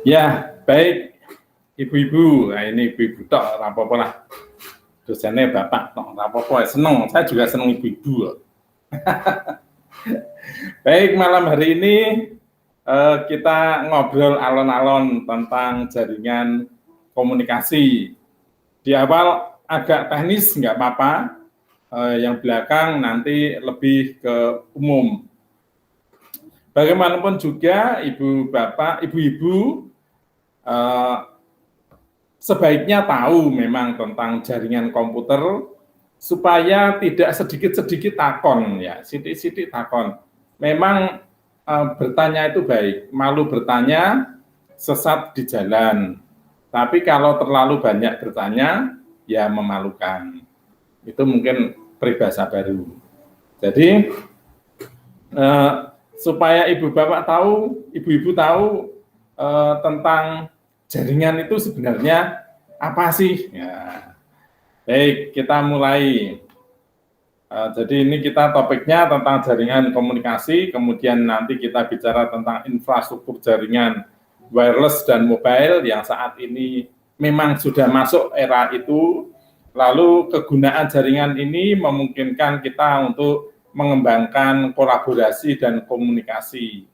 Ya, baik ibu-ibu. Nah, ini ibu-ibu tok, apa-apa lah. Dosennya bapak tok, apa-apa. Seneng, saya juga seneng ibu-ibu. Baik, malam hari ini kita ngobrol alon-alon tentang jaringan komunikasi. Di awal agak teknis, nggak apa-apa. Yang belakang nanti lebih ke umum. Bagaimanapun juga, ibu, bapak, ibu-ibu sebaiknya tahu memang tentang jaringan komputer supaya tidak sedikit-sedikit takon ya, sidik-sidik takon. Memang bertanya itu baik, malu bertanya sesat di jalan. Tapi kalau terlalu banyak bertanya ya memalukan. Itu mungkin peribahasa baru. Jadi supaya ibu bapak tahu, ibu-ibu tahu tentang jaringan itu sebenarnya apa sih? Ya. Baik, kita mulai. Jadi ini kita topiknya tentang jaringan komunikasi, kemudian nanti kita bicara tentang infrastruktur jaringan wireless dan mobile yang saat ini memang sudah masuk era itu. Lalu kegunaan jaringan ini memungkinkan kita untuk mengembangkan kolaborasi dan komunikasi.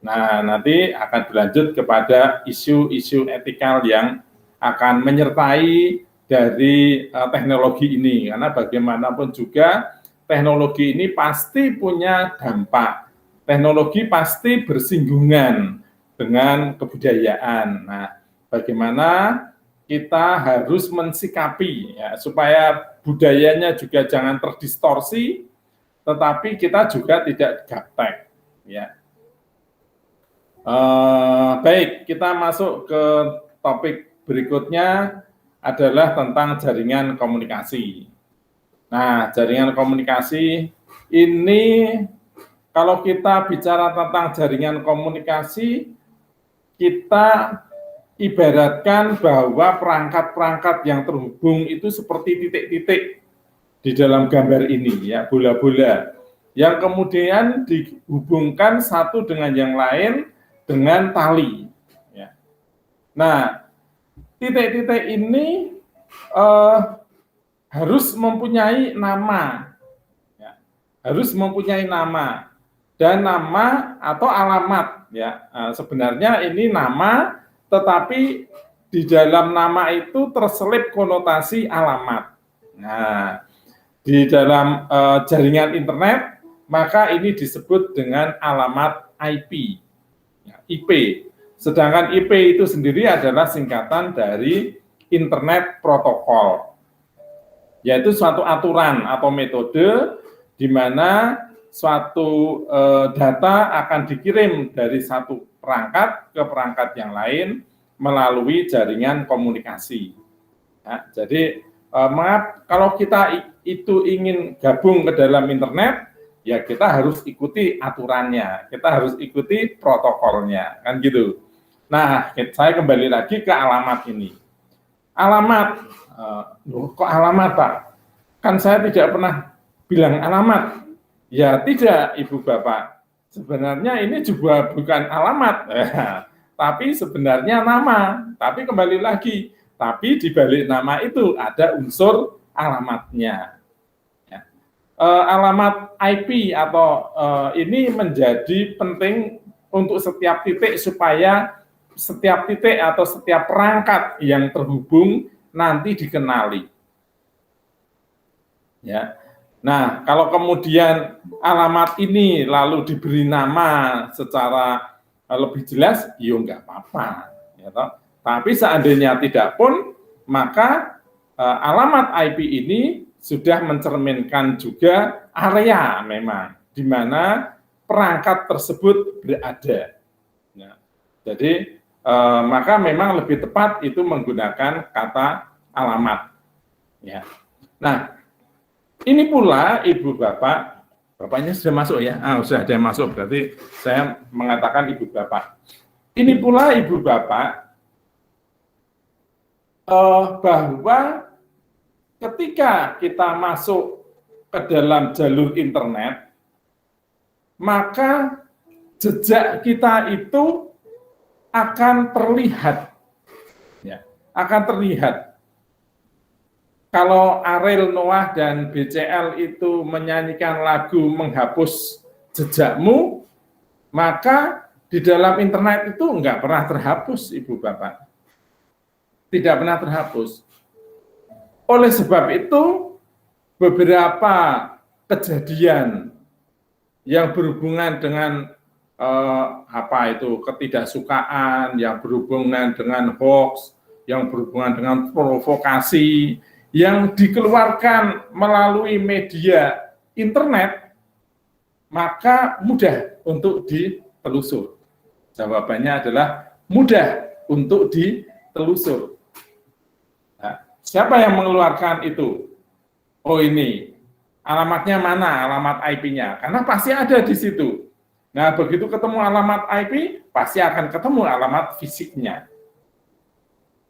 Nah, nanti akan dilanjut kepada isu-isu etikal yang akan menyertai dari teknologi ini. Karena bagaimanapun juga teknologi ini pasti punya dampak. Teknologi pasti bersinggungan dengan kebudayaan. Nah, bagaimana kita harus mensikapi ya, supaya budayanya juga jangan terdistorsi, tetapi kita juga tidak gaptek. Ya. Baik, kita masuk ke topik berikutnya adalah tentang jaringan komunikasi. Nah, jaringan komunikasi ini kalau kita bicara tentang jaringan komunikasi, kita ibaratkan bahwa perangkat-perangkat yang terhubung itu seperti titik-titik di dalam gambar ini, ya, bola-bola, yang kemudian dihubungkan satu dengan yang lain dengan tali. Ya. Nah, titik-titik ini harus mempunyai nama, ya, harus mempunyai nama dan nama atau alamat. Ya, sebenarnya ini nama, tetapi di dalam nama itu terselip konotasi alamat. Nah, di dalam jaringan internet maka ini disebut dengan alamat IP, ya, IP. Sedangkan IP itu sendiri adalah singkatan dari Internet Protokol, yaitu suatu aturan atau metode di mana suatu data akan dikirim dari satu perangkat ke perangkat yang lain melalui jaringan komunikasi. Nah, jadi maaf, kalau kita itu ingin gabung ke dalam internet, ya kita harus ikuti aturannya, kita harus ikuti protokolnya, kan gitu. Nah, saya kembali lagi ke alamat ini. Alamat, kok alamat Pak? Kan saya tidak pernah bilang alamat. Ya tidak, Ibu Bapak. Sebenarnya ini juga bukan alamat, tapi sebenarnya nama. Tapi kembali lagi, tapi di balik nama itu ada unsur alamatnya. Ya. Alamat IP atau ini menjadi penting untuk setiap titik supaya setiap titik atau setiap perangkat yang terhubung nanti dikenali. Ya. Nah, kalau kemudian alamat ini lalu diberi nama secara lebih jelas, ya nggak apa-apa. Ya, tapi seandainya tidak pun, maka alamat IP ini sudah mencerminkan juga area memang di mana perangkat tersebut berada. Ya. Jadi maka memang lebih tepat itu menggunakan kata alamat. Ya. Nah, ini pula Ibu Bapak, Bapaknya sudah masuk ya? Sudah ada yang masuk, berarti saya mengatakan Ibu Bapak. Ini pula Ibu Bapak, bahwa ketika kita masuk ke dalam jalur internet, maka jejak kita itu akan terlihat, ya, akan terlihat. Kalau Ariel Noah dan BCL itu menyanyikan lagu menghapus jejakmu, maka di dalam internet itu enggak pernah terhapus, Ibu Bapak. Tidak pernah terhapus. Oleh sebab itu, beberapa kejadian yang berhubungan dengan ketidaksukaan, yang berhubungan dengan hoax, yang berhubungan dengan provokasi, yang dikeluarkan melalui media internet, maka mudah untuk ditelusur. Jawabannya adalah mudah untuk ditelusur. Nah, siapa yang mengeluarkan itu? Oh, ini alamatnya mana, alamat IP-nya? Karena pasti ada di situ. Nah, begitu ketemu alamat IP, pasti akan ketemu alamat fisiknya.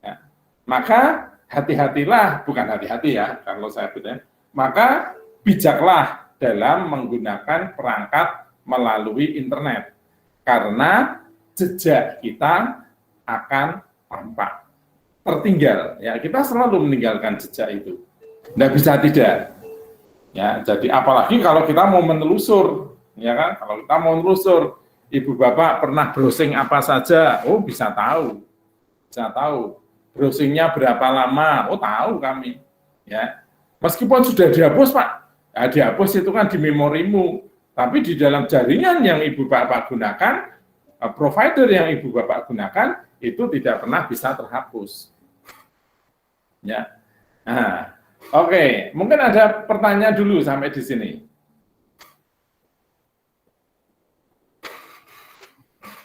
Ya. Maka hati-hatilah, bukan hati-hati ya, kalau saya bilang, maka bijaklah dalam menggunakan perangkat melalui internet. Karena jejak kita akan tampak. Tertinggal, ya kita selalu meninggalkan jejak itu. Nggak bisa tidak. Ya, jadi apalagi kalau kita mau menelusur, ya kan? Kalau kita mau menelusur, Ibu Bapak pernah browsing apa saja, oh bisa tahu. Bisa tahu. Browsingnya berapa lama? Oh tahu kami, ya. Meskipun sudah dihapus Pak, ya, dihapus itu kan di memorimu, tapi di dalam jaringan yang Ibu Bapak gunakan, provider yang Ibu Bapak gunakan itu tidak pernah bisa terhapus. Ya, nah, oke, mungkin ada pertanyaan dulu sampai di sini.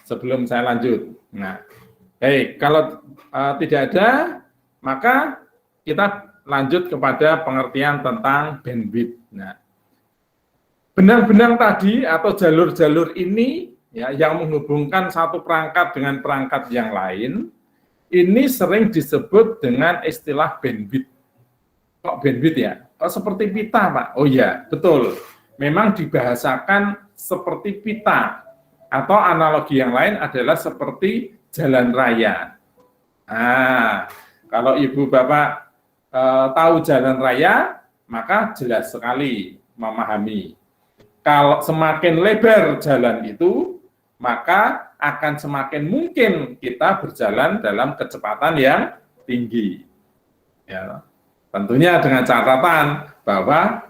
Sebelum saya lanjut. Nah, baik, kalau tidak ada, maka kita lanjut kepada pengertian tentang bandwidth. Nah, benang-benang tadi atau jalur-jalur ini ya, yang menghubungkan satu perangkat dengan perangkat yang lain, ini sering disebut dengan istilah bandwidth. Kok bandwidth ya? Kok seperti pita, Pak? Oh iya, betul. Memang dibahasakan seperti pita, atau analogi yang lain adalah seperti jalan raya. Nah, kalau Ibu Bapak tahu jalan raya, maka jelas sekali memahami. Kalau semakin lebar jalan itu, maka akan semakin mungkin kita berjalan dalam kecepatan yang tinggi. Ya, tentunya dengan catatan bahwa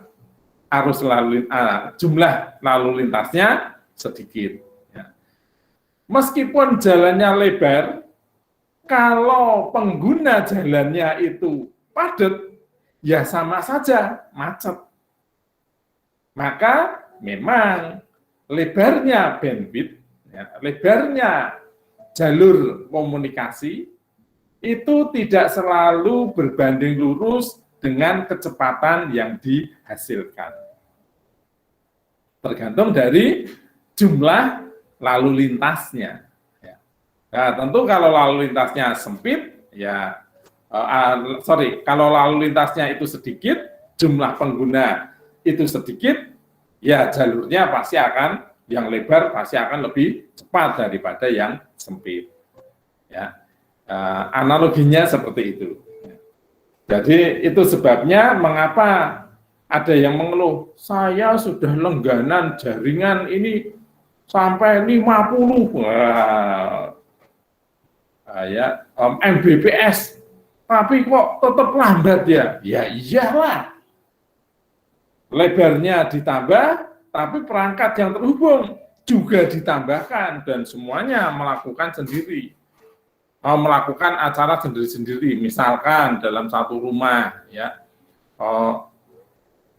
jumlah lalu lintasnya sedikit. Ya. Meskipun jalannya lebar, kalau pengguna jalannya itu padat, ya sama saja macet. Maka memang lebarnya bandwidth, ya, lebarnya jalur komunikasi itu tidak selalu berbanding lurus dengan kecepatan yang dihasilkan. Tergantung dari jumlah lalu lintasnya. Nah, tentu kalau lalu lintasnya sempit, ya, kalau lalu lintasnya itu sedikit, jumlah pengguna itu sedikit, ya jalurnya pasti akan, yang lebar pasti akan lebih cepat daripada yang sempit. Ya, analoginya seperti itu. Jadi itu sebabnya mengapa ada yang mengeluh, saya sudah langganan jaringan ini sampai 50. Mbps, tapi kok tetap lambat ya? Ya iyalah, lebarnya ditambah, tapi perangkat yang terhubung juga ditambahkan dan semuanya melakukan sendiri, melakukan acara sendiri-sendiri. Misalkan dalam satu rumah, ya,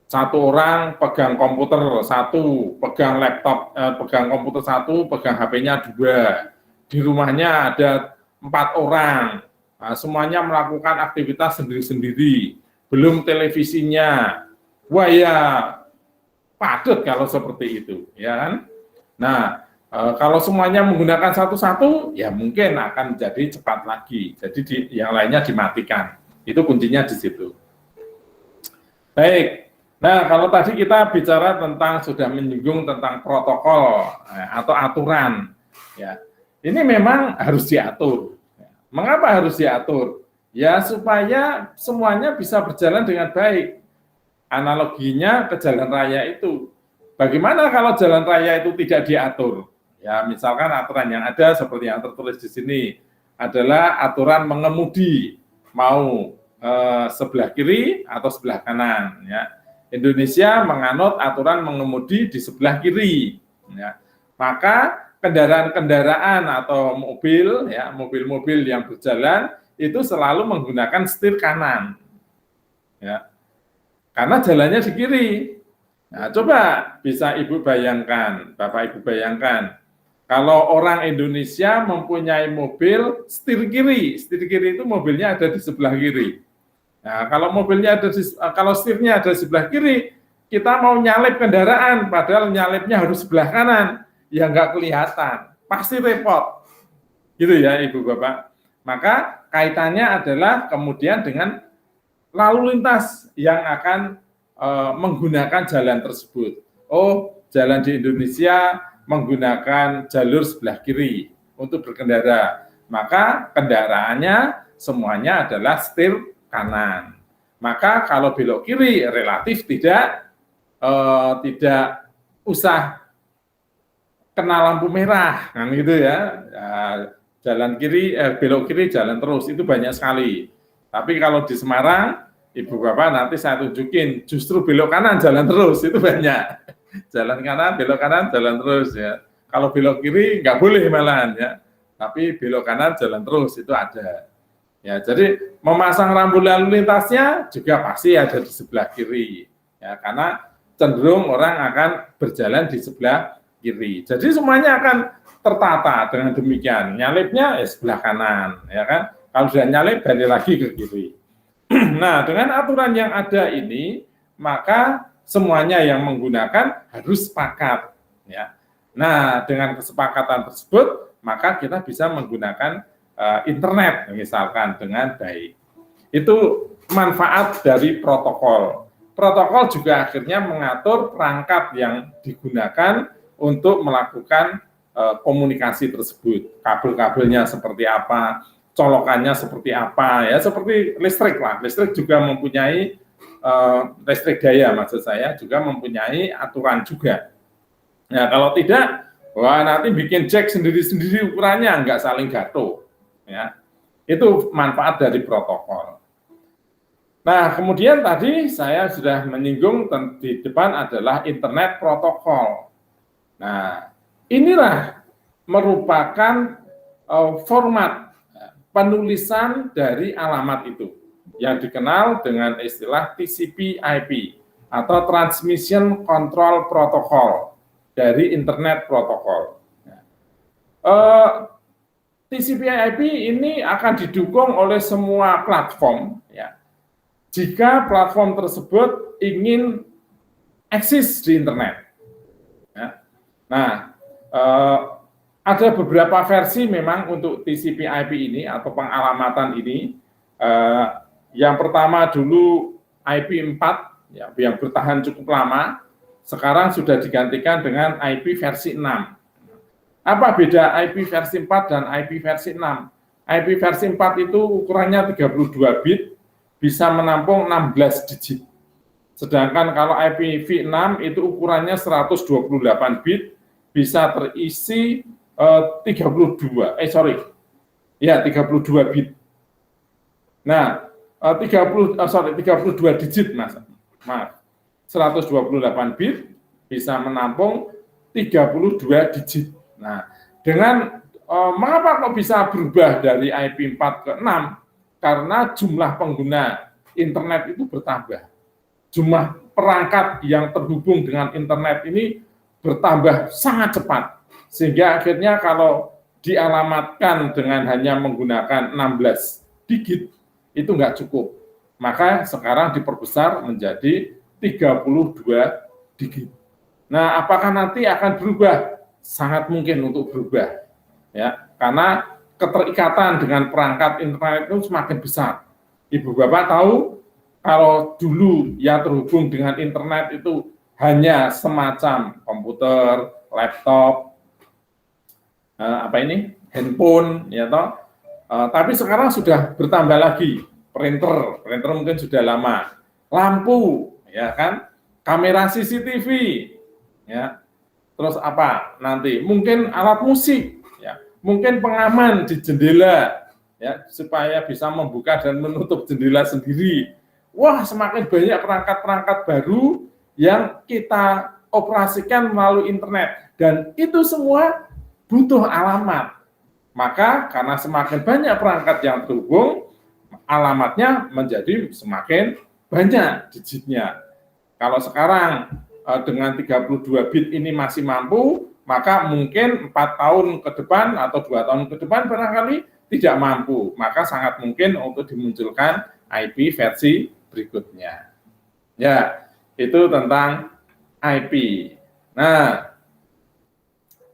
satu orang pegang komputer satu, pegang laptop, pegang komputer satu, pegang HP-nya 2, di rumahnya ada 4 orang, nah, semuanya melakukan aktivitas sendiri-sendiri, belum televisinya. Wah ya, padat kalau seperti itu, ya kan? Nah, kalau semuanya menggunakan satu-satu, ya mungkin akan jadi cepat lagi. Jadi yang lainnya dimatikan. Itu kuncinya di situ. Baik. Nah, kalau tadi kita bicara tentang, sudah menyinggung tentang protokol atau aturan, ya. ini memang harus diatur. Mengapa harus diatur? Ya supaya semuanya bisa berjalan dengan baik. Analoginya ke jalan raya itu. Bagaimana kalau jalan raya itu tidak diatur? Ya misalkan aturan yang ada seperti yang tertulis di sini adalah aturan mengemudi, mau sebelah kiri atau sebelah kanan. Ya. Indonesia menganut aturan mengemudi di sebelah kiri. Ya. Maka kendaraan-kendaraan atau mobil, ya mobil-mobil yang berjalan itu selalu menggunakan setir kanan. Ya. Karena jalannya di kiri. Nah, coba bisa Ibu bayangkan, Bapak Ibu bayangkan, kalau orang Indonesia mempunyai mobil setir kiri itu mobilnya ada di sebelah kiri. Nah, kalau mobilnya ada kalau setirnya ada di sebelah kiri, kita mau nyalip kendaraan, padahal nyalipnya harus sebelah kanan, ya nggak kelihatan, pasti repot. Gitu ya Ibu Bapak. Maka kaitannya adalah kemudian dengan lalu lintas yang akan menggunakan jalan tersebut. Oh, jalan di Indonesia menggunakan jalur sebelah kiri untuk berkendara. Maka kendaraannya semuanya adalah setir kanan. Maka kalau belok kiri relatif tidak usah kena lampu merah, kan gitu ya. Jalan kiri, belok kiri jalan terus, itu banyak sekali. Tapi kalau di Semarang, Ibu Bapak nanti saya tunjukin, justru belok kanan jalan terus, itu banyak. Jalan kanan, belok kanan, jalan terus ya. Kalau belok kiri nggak boleh malahan ya. Tapi belok kanan jalan terus itu ada. Ya, jadi memasang rambu lalu lintasnya juga pasti ada di sebelah kiri. Ya, karena cenderung orang akan berjalan di sebelah kiri. Jadi semuanya akan tertata dengan demikian. Nyalipnya sebelah kanan, ya kan? Kalau sudah nyalip balik lagi ke kiri. Nah, dengan aturan yang ada ini, maka semuanya yang menggunakan harus sepakat. Ya. Nah, dengan kesepakatan tersebut, maka kita bisa menggunakan internet, misalkan dengan baik. Itu manfaat dari protokol. Protokol juga akhirnya mengatur perangkat yang digunakan untuk melakukan komunikasi tersebut. Kabel-kabelnya seperti apa, colokannya seperti apa, ya seperti listrik lah. Listrik juga mempunyai listrik daya, maksud saya juga mempunyai aturan juga. Nah kalau tidak, wah nanti bikin jack sendiri-sendiri ukurannya nggak saling gato. Ya, itu manfaat dari protokol. Nah kemudian tadi saya sudah menyinggung di depan adalah internet protokol. Nah inilah merupakan format penulisan dari alamat itu yang dikenal dengan istilah TCP/IP atau Transmission Control Protocol dari Internet Protocol. TCP/IP ini akan didukung oleh semua platform, ya. Jika platform tersebut ingin eksis di internet. Ya. Nah, ada beberapa versi memang untuk TCP/IP ini atau pengalamatan ini. Yang pertama dulu IP4 ya, yang bertahan cukup lama, sekarang sudah digantikan dengan IP versi 6. Apa beda IP versi 4 dan IP versi 6? IP versi 4 itu ukurannya 32 bit, bisa menampung 16 digit. Sedangkan kalau IPv6 itu ukurannya 128 bit, bisa terisi 32 bit. Nah, 32 digit, Mas. Maaf. 128 bit bisa menampung 32 digit. Nah, dengan mengapa kok bisa berubah dari IP4 ke 6? Karena jumlah pengguna internet itu bertambah. Jumlah perangkat yang terhubung dengan internet ini bertambah sangat cepat. Sehingga akhirnya kalau dialamatkan dengan hanya menggunakan 16 digit, itu nggak cukup. Maka sekarang diperbesar menjadi 32 digit. Nah, apakah nanti akan berubah? Sangat mungkin untuk berubah. Ya, karena keterikatan dengan perangkat internet itu semakin besar. Ibu Bapak tahu, kalau dulu yang terhubung dengan internet itu hanya semacam komputer, laptop, handphone, ya toh. Tapi sekarang sudah bertambah lagi, printer mungkin sudah lama, lampu, ya kan, kamera CCTV, ya, terus apa nanti, mungkin alat musik, ya, mungkin pengaman di jendela, ya, supaya bisa membuka dan menutup jendela sendiri. Wah, semakin banyak perangkat-perangkat baru yang kita operasikan melalui internet, dan itu semua butuh alamat. Maka karena semakin banyak perangkat yang terhubung, alamatnya menjadi semakin banyak digitnya. Kalau sekarang dengan 32 bit ini masih mampu, maka mungkin 4 tahun ke depan atau 2 tahun ke depan barangkali tidak mampu. Maka sangat mungkin untuk dimunculkan IP versi berikutnya. Ya, itu tentang IP. Nah,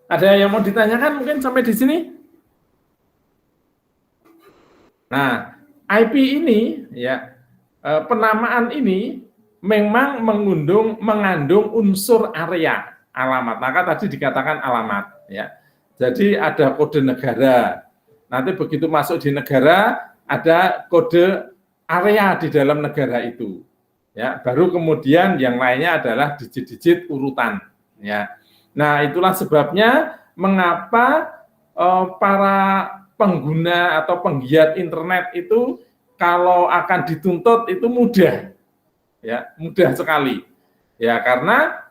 ada yang mau ditanyakan mungkin sampai di sini? Nah, IP ini, ya, penamaan ini memang mengandung unsur area alamat. Maka tadi dikatakan alamat, ya. Jadi ada kode negara. Nanti begitu masuk di negara ada kode area di dalam negara itu. Ya, baru kemudian yang lainnya adalah digit-digit urutan, ya. Nah, itulah sebabnya mengapa para pengguna atau penggiat internet itu kalau akan dituntut itu mudah, ya, mudah sekali, ya, karena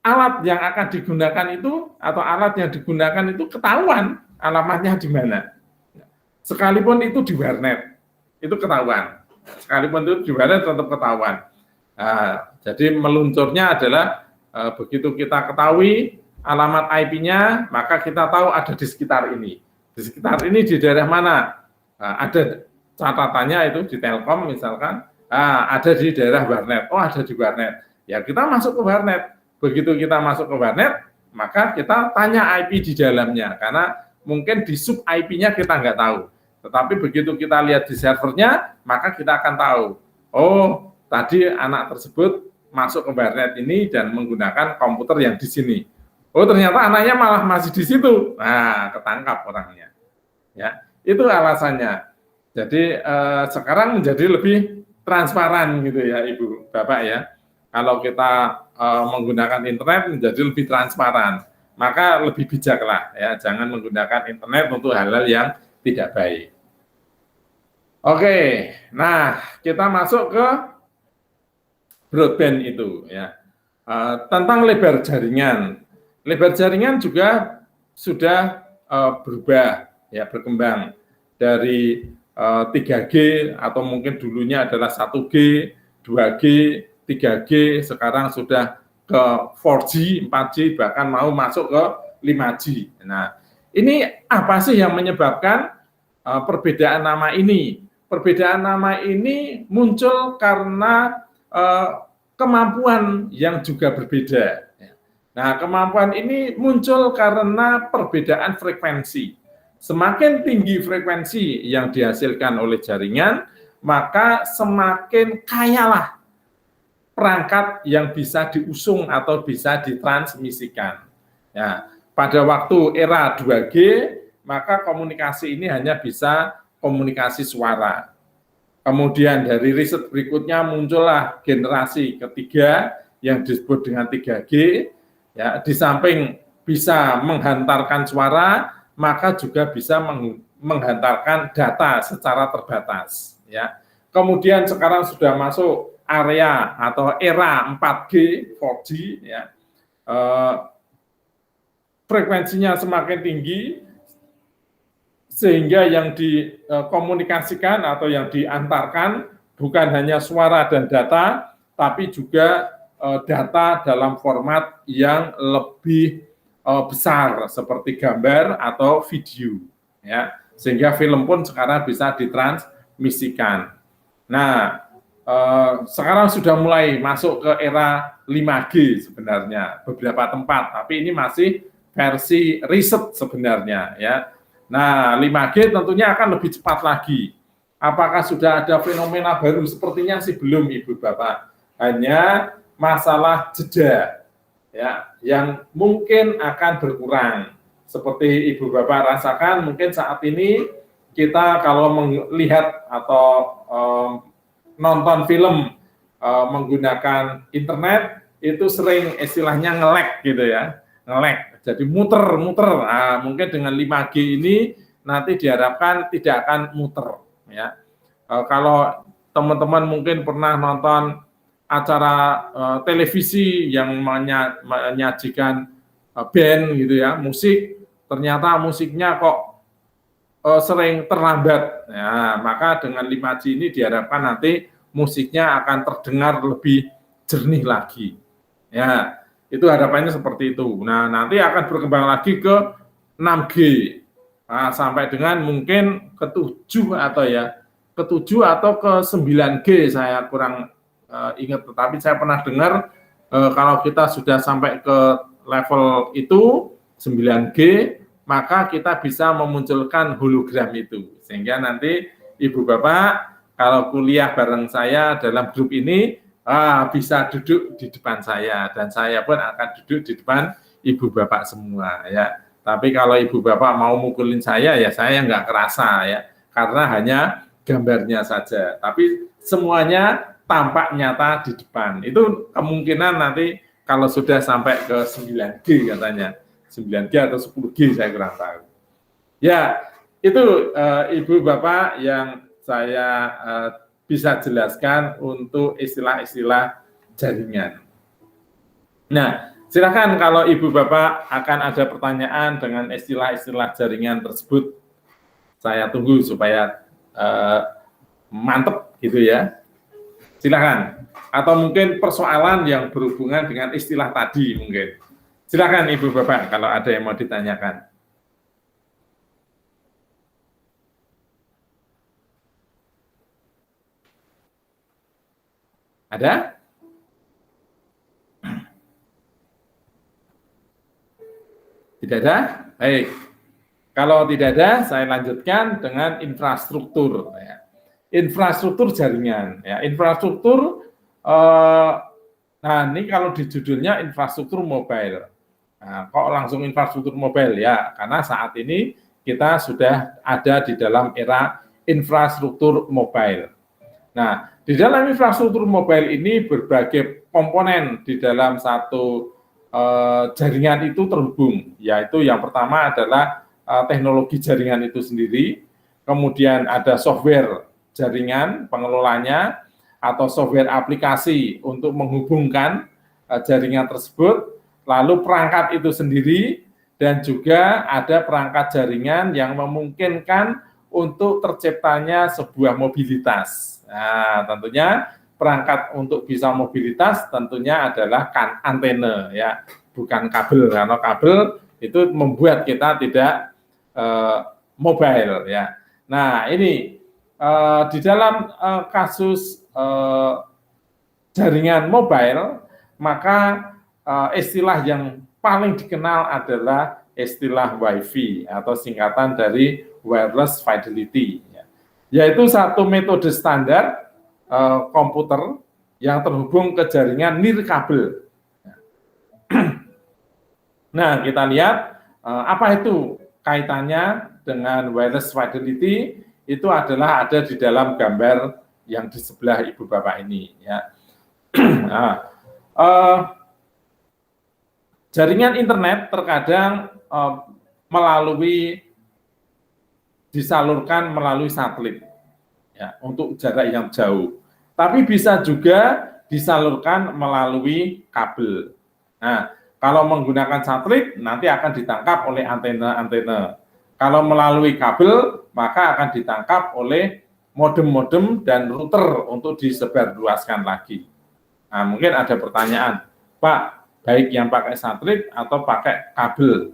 alat yang akan digunakan itu atau alat yang digunakan itu ketahuan alamatnya di mana, sekalipun itu di warnet itu ketahuan, sekalipun itu di warnet tetap ketahuan. Nah, jadi meluncurnya adalah begitu kita ketahui alamat IP-nya, maka kita tahu ada di sekitar ini. Di sekitar ini di daerah mana? Ada catatannya itu di Telkom misalkan, ada di daerah warnet. Oh, ada di warnet. Ya, kita masuk ke warnet. Begitu kita masuk ke warnet, maka kita tanya IP di dalamnya, karena mungkin di sub IP-nya kita nggak tahu. Tetapi begitu kita lihat di servernya, maka kita akan tahu. Oh, tadi anak tersebut masuk ke warnet ini dan menggunakan komputer yang di sini. Oh, ternyata anaknya malah masih di situ. Nah, ketangkap orangnya. Ya, itu alasannya. Jadi sekarang menjadi lebih transparan gitu ya, Ibu, Bapak ya. Kalau kita menggunakan internet menjadi lebih transparan, maka lebih bijaklah ya, jangan menggunakan internet untuk hal-hal yang tidak baik. Oke, nah kita masuk ke broadband itu ya. Tentang lebar jaringan. Lebar jaringan juga sudah berubah, ya, berkembang dari 3G atau mungkin dulunya adalah 1G, 2G, 3G, sekarang sudah ke 4G, 4G, bahkan mau masuk ke 5G. Nah, ini apa sih yang menyebabkan perbedaan nama ini? Perbedaan nama ini muncul karena kemampuan yang juga berbeda. Nah, kemampuan ini muncul karena perbedaan frekuensi. Semakin tinggi frekuensi yang dihasilkan oleh jaringan, maka semakin kayalah perangkat yang bisa diusung atau bisa ditransmisikan. Ya, pada waktu era 2G, maka komunikasi ini hanya bisa komunikasi suara. Kemudian dari riset berikutnya muncullah generasi ketiga yang disebut dengan 3G. Ya, di samping bisa menghantarkan suara, maka juga bisa menghantarkan data secara terbatas. Ya. Kemudian sekarang sudah masuk area atau era 4G, 4G, ya. Frekuensinya semakin tinggi, sehingga yang dikomunikasikan atau yang diantarkan bukan hanya suara dan data, tapi juga data dalam format yang lebih besar seperti gambar atau video, ya, sehingga film pun sekarang bisa ditransmisikan. Nah, sekarang sudah mulai masuk ke era 5G sebenarnya beberapa tempat, tapi ini masih versi riset sebenarnya, ya. Nah, 5G tentunya akan lebih cepat lagi. Apakah sudah ada fenomena baru? Sepertinya sih belum, Ibu Bapak. Hanya masalah jeda, ya, yang mungkin akan berkurang seperti Ibu Bapak rasakan, mungkin saat ini kita kalau melihat atau nonton film menggunakan internet itu sering istilahnya nge-lag gitu ya, nge-lag, jadi muter-muter. Nah, mungkin dengan 5G ini nanti diharapkan tidak akan muter ya. Kalau teman-teman mungkin pernah nonton acara televisi yang menyajikan band gitu ya, musik, ternyata musiknya kok sering terlambat. Nah, maka dengan 5G ini diharapkan nanti musiknya akan terdengar lebih jernih lagi. Ya, itu harapannya seperti itu. Nah, nanti akan berkembang lagi ke 6G. Nah, sampai dengan mungkin ke-7 atau ke 9G saya kurang ingat, tetapi saya pernah dengar kalau kita sudah sampai ke level itu 9G, maka kita bisa memunculkan hologram itu. Sehingga nanti Ibu Bapak kalau kuliah bareng saya dalam grup ini bisa duduk di depan saya, dan saya pun akan duduk di depan Ibu Bapak semua ya. Tapi kalau Ibu Bapak mau mukulin saya ya saya nggak kerasa ya, karena hanya gambarnya saja. Tapi semuanya tampak nyata di depan. Itu kemungkinan nanti kalau sudah sampai ke 9G katanya. 9G atau 10G saya kurang tahu. Ya, itu Ibu Bapak yang saya bisa jelaskan untuk istilah-istilah jaringan. Nah, silakan kalau Ibu Bapak akan ada pertanyaan dengan istilah-istilah jaringan tersebut, saya tunggu supaya mantep gitu ya. Silakan. Atau mungkin persoalan yang berhubungan dengan istilah tadi mungkin. Silakan Ibu Bapak kalau ada yang mau ditanyakan. Ada? Tidak ada? Baik. Kalau tidak ada, saya lanjutkan dengan infrastruktur. Ya. Infrastruktur jaringan. Ya. Infrastruktur, nah ini kalau di judulnya infrastruktur mobile. Nah, kok langsung infrastruktur mobile ya? Karena saat ini kita sudah ada di dalam era infrastruktur mobile. Nah, di dalam infrastruktur mobile ini berbagai komponen di dalam satu jaringan itu terhubung, yaitu yang pertama adalah teknologi jaringan itu sendiri, kemudian ada software jaringan pengelolanya atau software aplikasi untuk menghubungkan jaringan tersebut, lalu perangkat itu sendiri, dan juga ada perangkat jaringan yang memungkinkan untuk terciptanya sebuah mobilitas. Nah, tentunya perangkat untuk bisa mobilitas tentunya adalah antena ya, bukan kabel. Karena kabel itu membuat kita tidak mobile ya. Nah, ini di dalam kasus jaringan mobile, maka istilah yang paling dikenal adalah istilah Wi-Fi atau singkatan dari wireless fidelity, yaitu satu metode standar komputer yang terhubung ke jaringan nirkabel. Nah, kita lihat apa itu kaitannya dengan wireless fidelity. Itu adalah ada di dalam gambar yang di sebelah Ibu Bapak ini ya. Nah, jaringan internet terkadang disalurkan melalui satelit ya, untuk jarak yang jauh. Tapi bisa juga disalurkan melalui kabel. Nah, kalau menggunakan satelit nanti akan ditangkap oleh antena-antena. Kalau melalui kabel maka akan ditangkap oleh modem-modem dan router untuk disebarluaskan lagi. Nah, mungkin ada pertanyaan, Pak, baik yang pakai satelit atau pakai kabel?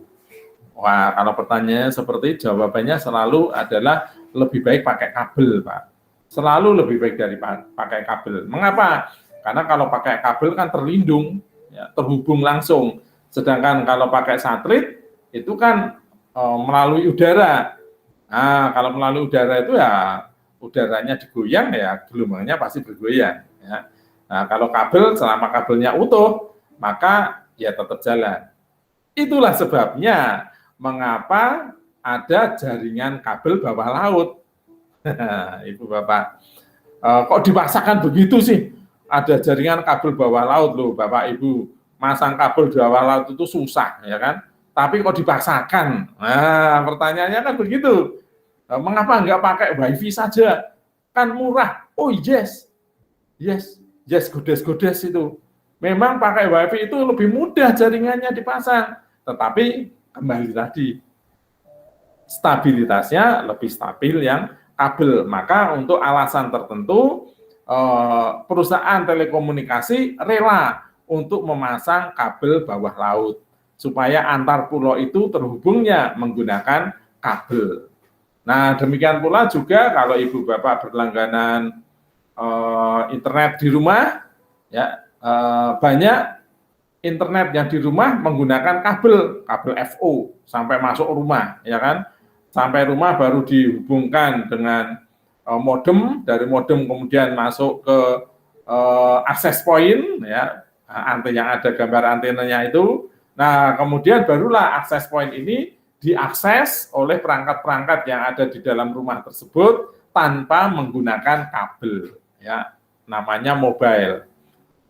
Wah, kalau pertanyaannya seperti jawabannya selalu adalah lebih baik pakai kabel, Pak. Selalu lebih baik dari pakai kabel. Mengapa? Karena kalau pakai kabel kan terlindung, ya, terhubung langsung. Sedangkan kalau pakai satelit itu kan melalui udara. Nah, kalau melalui udara itu ya udaranya digoyang ya gelombangnya pasti bergoyang. Ya. Nah, kalau kabel selama kabelnya utuh maka ya tetap jalan. Itulah sebabnya mengapa ada jaringan kabel bawah laut. Ibu Bapak, kok dipaksakan begitu sih? Ada jaringan kabel bawah laut loh, Bapak Ibu. Masang kabel di bawah laut itu susah, ya kan? Tapi kok dipaksakan? Nah, pertanyaannya kan begitu. Mengapa nggak pakai WiFi saja? Kan murah. Oh yes, godes-godes itu. Memang pakai WiFi itu lebih mudah jaringannya dipasang. Tetapi kembali tadi, stabilitasnya lebih stabil yang kabel. Maka untuk alasan tertentu, perusahaan telekomunikasi rela untuk memasang kabel bawah laut supaya antar pulau itu terhubungnya menggunakan kabel. Nah, demikian pula juga kalau ibu bapak berlangganan internet di rumah, ya banyak internet yang di rumah menggunakan kabel FO sampai masuk rumah, ya kan? Sampai rumah baru dihubungkan dengan modem, dari modem kemudian masuk ke access point, ya, antena yang ada gambar antenanya itu. Nah, kemudian barulah access point ini diakses oleh perangkat-perangkat yang ada di dalam rumah tersebut tanpa menggunakan kabel, ya, namanya mobile.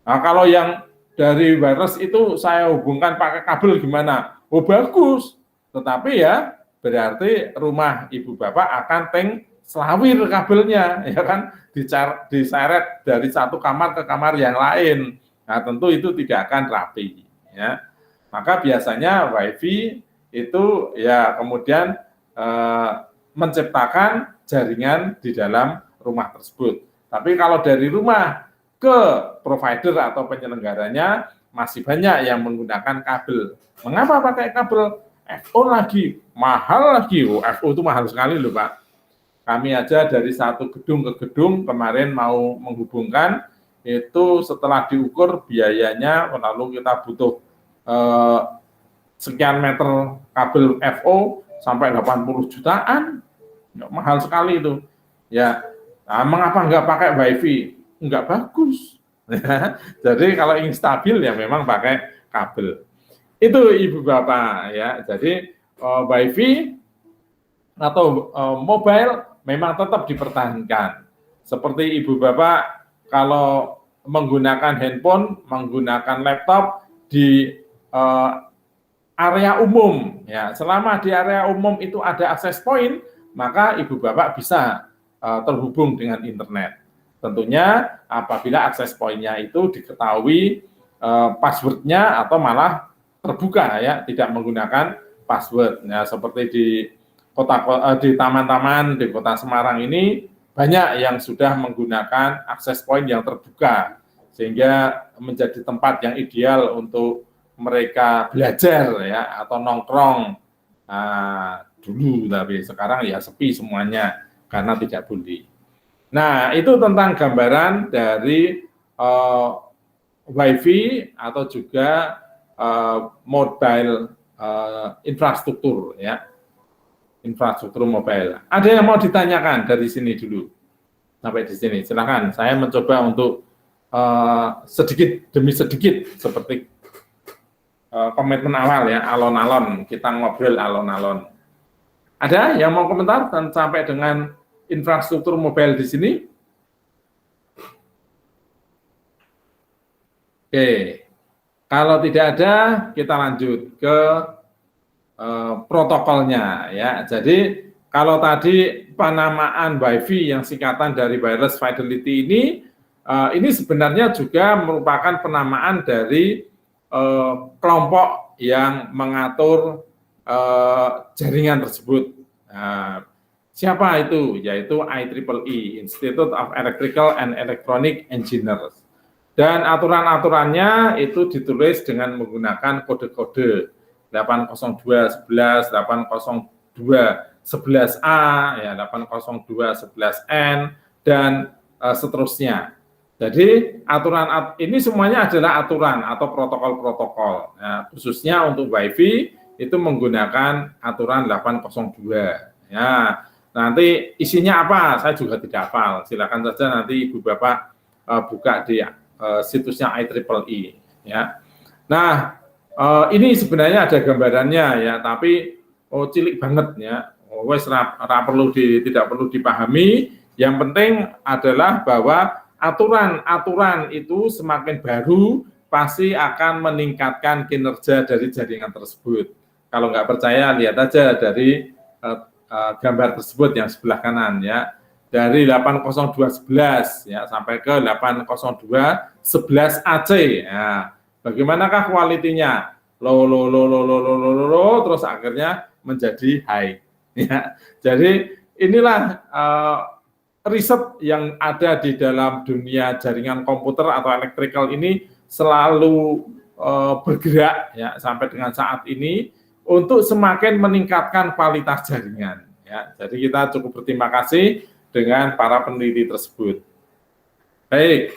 Nah, kalau yang dari wireless itu saya hubungkan pakai kabel gimana? Oh bagus, tetapi ya berarti rumah ibu bapak akan selawir kabelnya, ya kan, diseret dari satu kamar ke kamar yang lain. Nah, tentu itu tidak akan rapi, ya. Maka biasanya WiFi itu ya kemudian menciptakan jaringan di dalam rumah tersebut. Tapi kalau dari rumah ke provider atau penyelenggaranya masih banyak yang menggunakan kabel. Mengapa pakai kabel? FO lagi, mahal lagi. FO itu mahal sekali loh Pak. Kami aja dari satu gedung ke gedung kemarin mau menghubungkan, itu setelah diukur biayanya, lalu kita butuh sekian meter kabel FO sampai 80 jutaan, mahal sekali itu. Ya, nah, mengapa nggak pakai WiFi? Nggak bagus. Jadi kalau ingin stabil ya memang pakai kabel. Itu ibu bapak ya. Jadi WiFi atau mobile memang tetap dipertahankan. Seperti ibu bapak kalau menggunakan handphone, menggunakan laptop di area umum, ya selama di area umum itu ada akses point, maka ibu bapak bisa terhubung dengan internet. Tentunya apabila akses point-nya itu diketahui password-nya atau malah terbuka, ya tidak menggunakan password. Ya, seperti di di taman-taman di Kota Semarang ini banyak yang sudah menggunakan akses point yang terbuka sehingga menjadi tempat yang ideal untuk mereka belajar ya atau nongkrong dulu, tapi sekarang ya sepi semuanya karena tidak boleh. Nah, itu tentang gambaran dari WiFi atau juga mobile infrastruktur ya. Infrastruktur mobile. Ada yang mau ditanyakan dari sini dulu? Sampai di sini. Silakan. Saya mencoba untuk sedikit demi sedikit seperti komitmen awal ya, alon-alon, kita ngobrol alon-alon. Ada yang mau komentar dan sampai dengan infrastruktur mobile di sini? Oke, kalau tidak ada, kita lanjut ke protokolnya ya. Jadi kalau tadi penamaan WiFi yang singkatan dari wireless fidelity ini sebenarnya juga merupakan penamaan dari kelompok yang mengatur jaringan tersebut. Siapa itu? Yaitu IEEE, Institute of Electrical and Electronic Engineers. Dan aturan-aturannya itu ditulis dengan menggunakan kode-kode 802.11, 802.11a, ya 802.11n dan seterusnya. Jadi aturan ini semuanya adalah aturan atau protokol-protokol. Nah, khususnya untuk WiFi itu menggunakan aturan 802. Ya, nanti isinya apa? Saya juga tidak hafal. Silakan saja nanti Ibu Bapak buka di situsnya IEEE. Ya. Nah, ini sebenarnya ada gambarannya ya, tapi cilik banget ya. Wes tidak perlu dipahami. Yang penting adalah bahwa aturan-aturan itu semakin baru pasti akan meningkatkan kinerja dari jaringan tersebut. Kalau nggak percaya, lihat aja dari gambar tersebut yang sebelah kanan ya. Dari 80211 ya sampai ke 80211 AC. Ya. Bagaimanakah kualitinya? Terus akhirnya menjadi high. Ya. Jadi inilah riset yang ada di dalam dunia jaringan komputer atau electrical ini selalu bergerak ya sampai dengan saat ini untuk semakin meningkatkan kualitas jaringan. Ya, jadi kita cukup berterima kasih dengan para peneliti tersebut. Baik.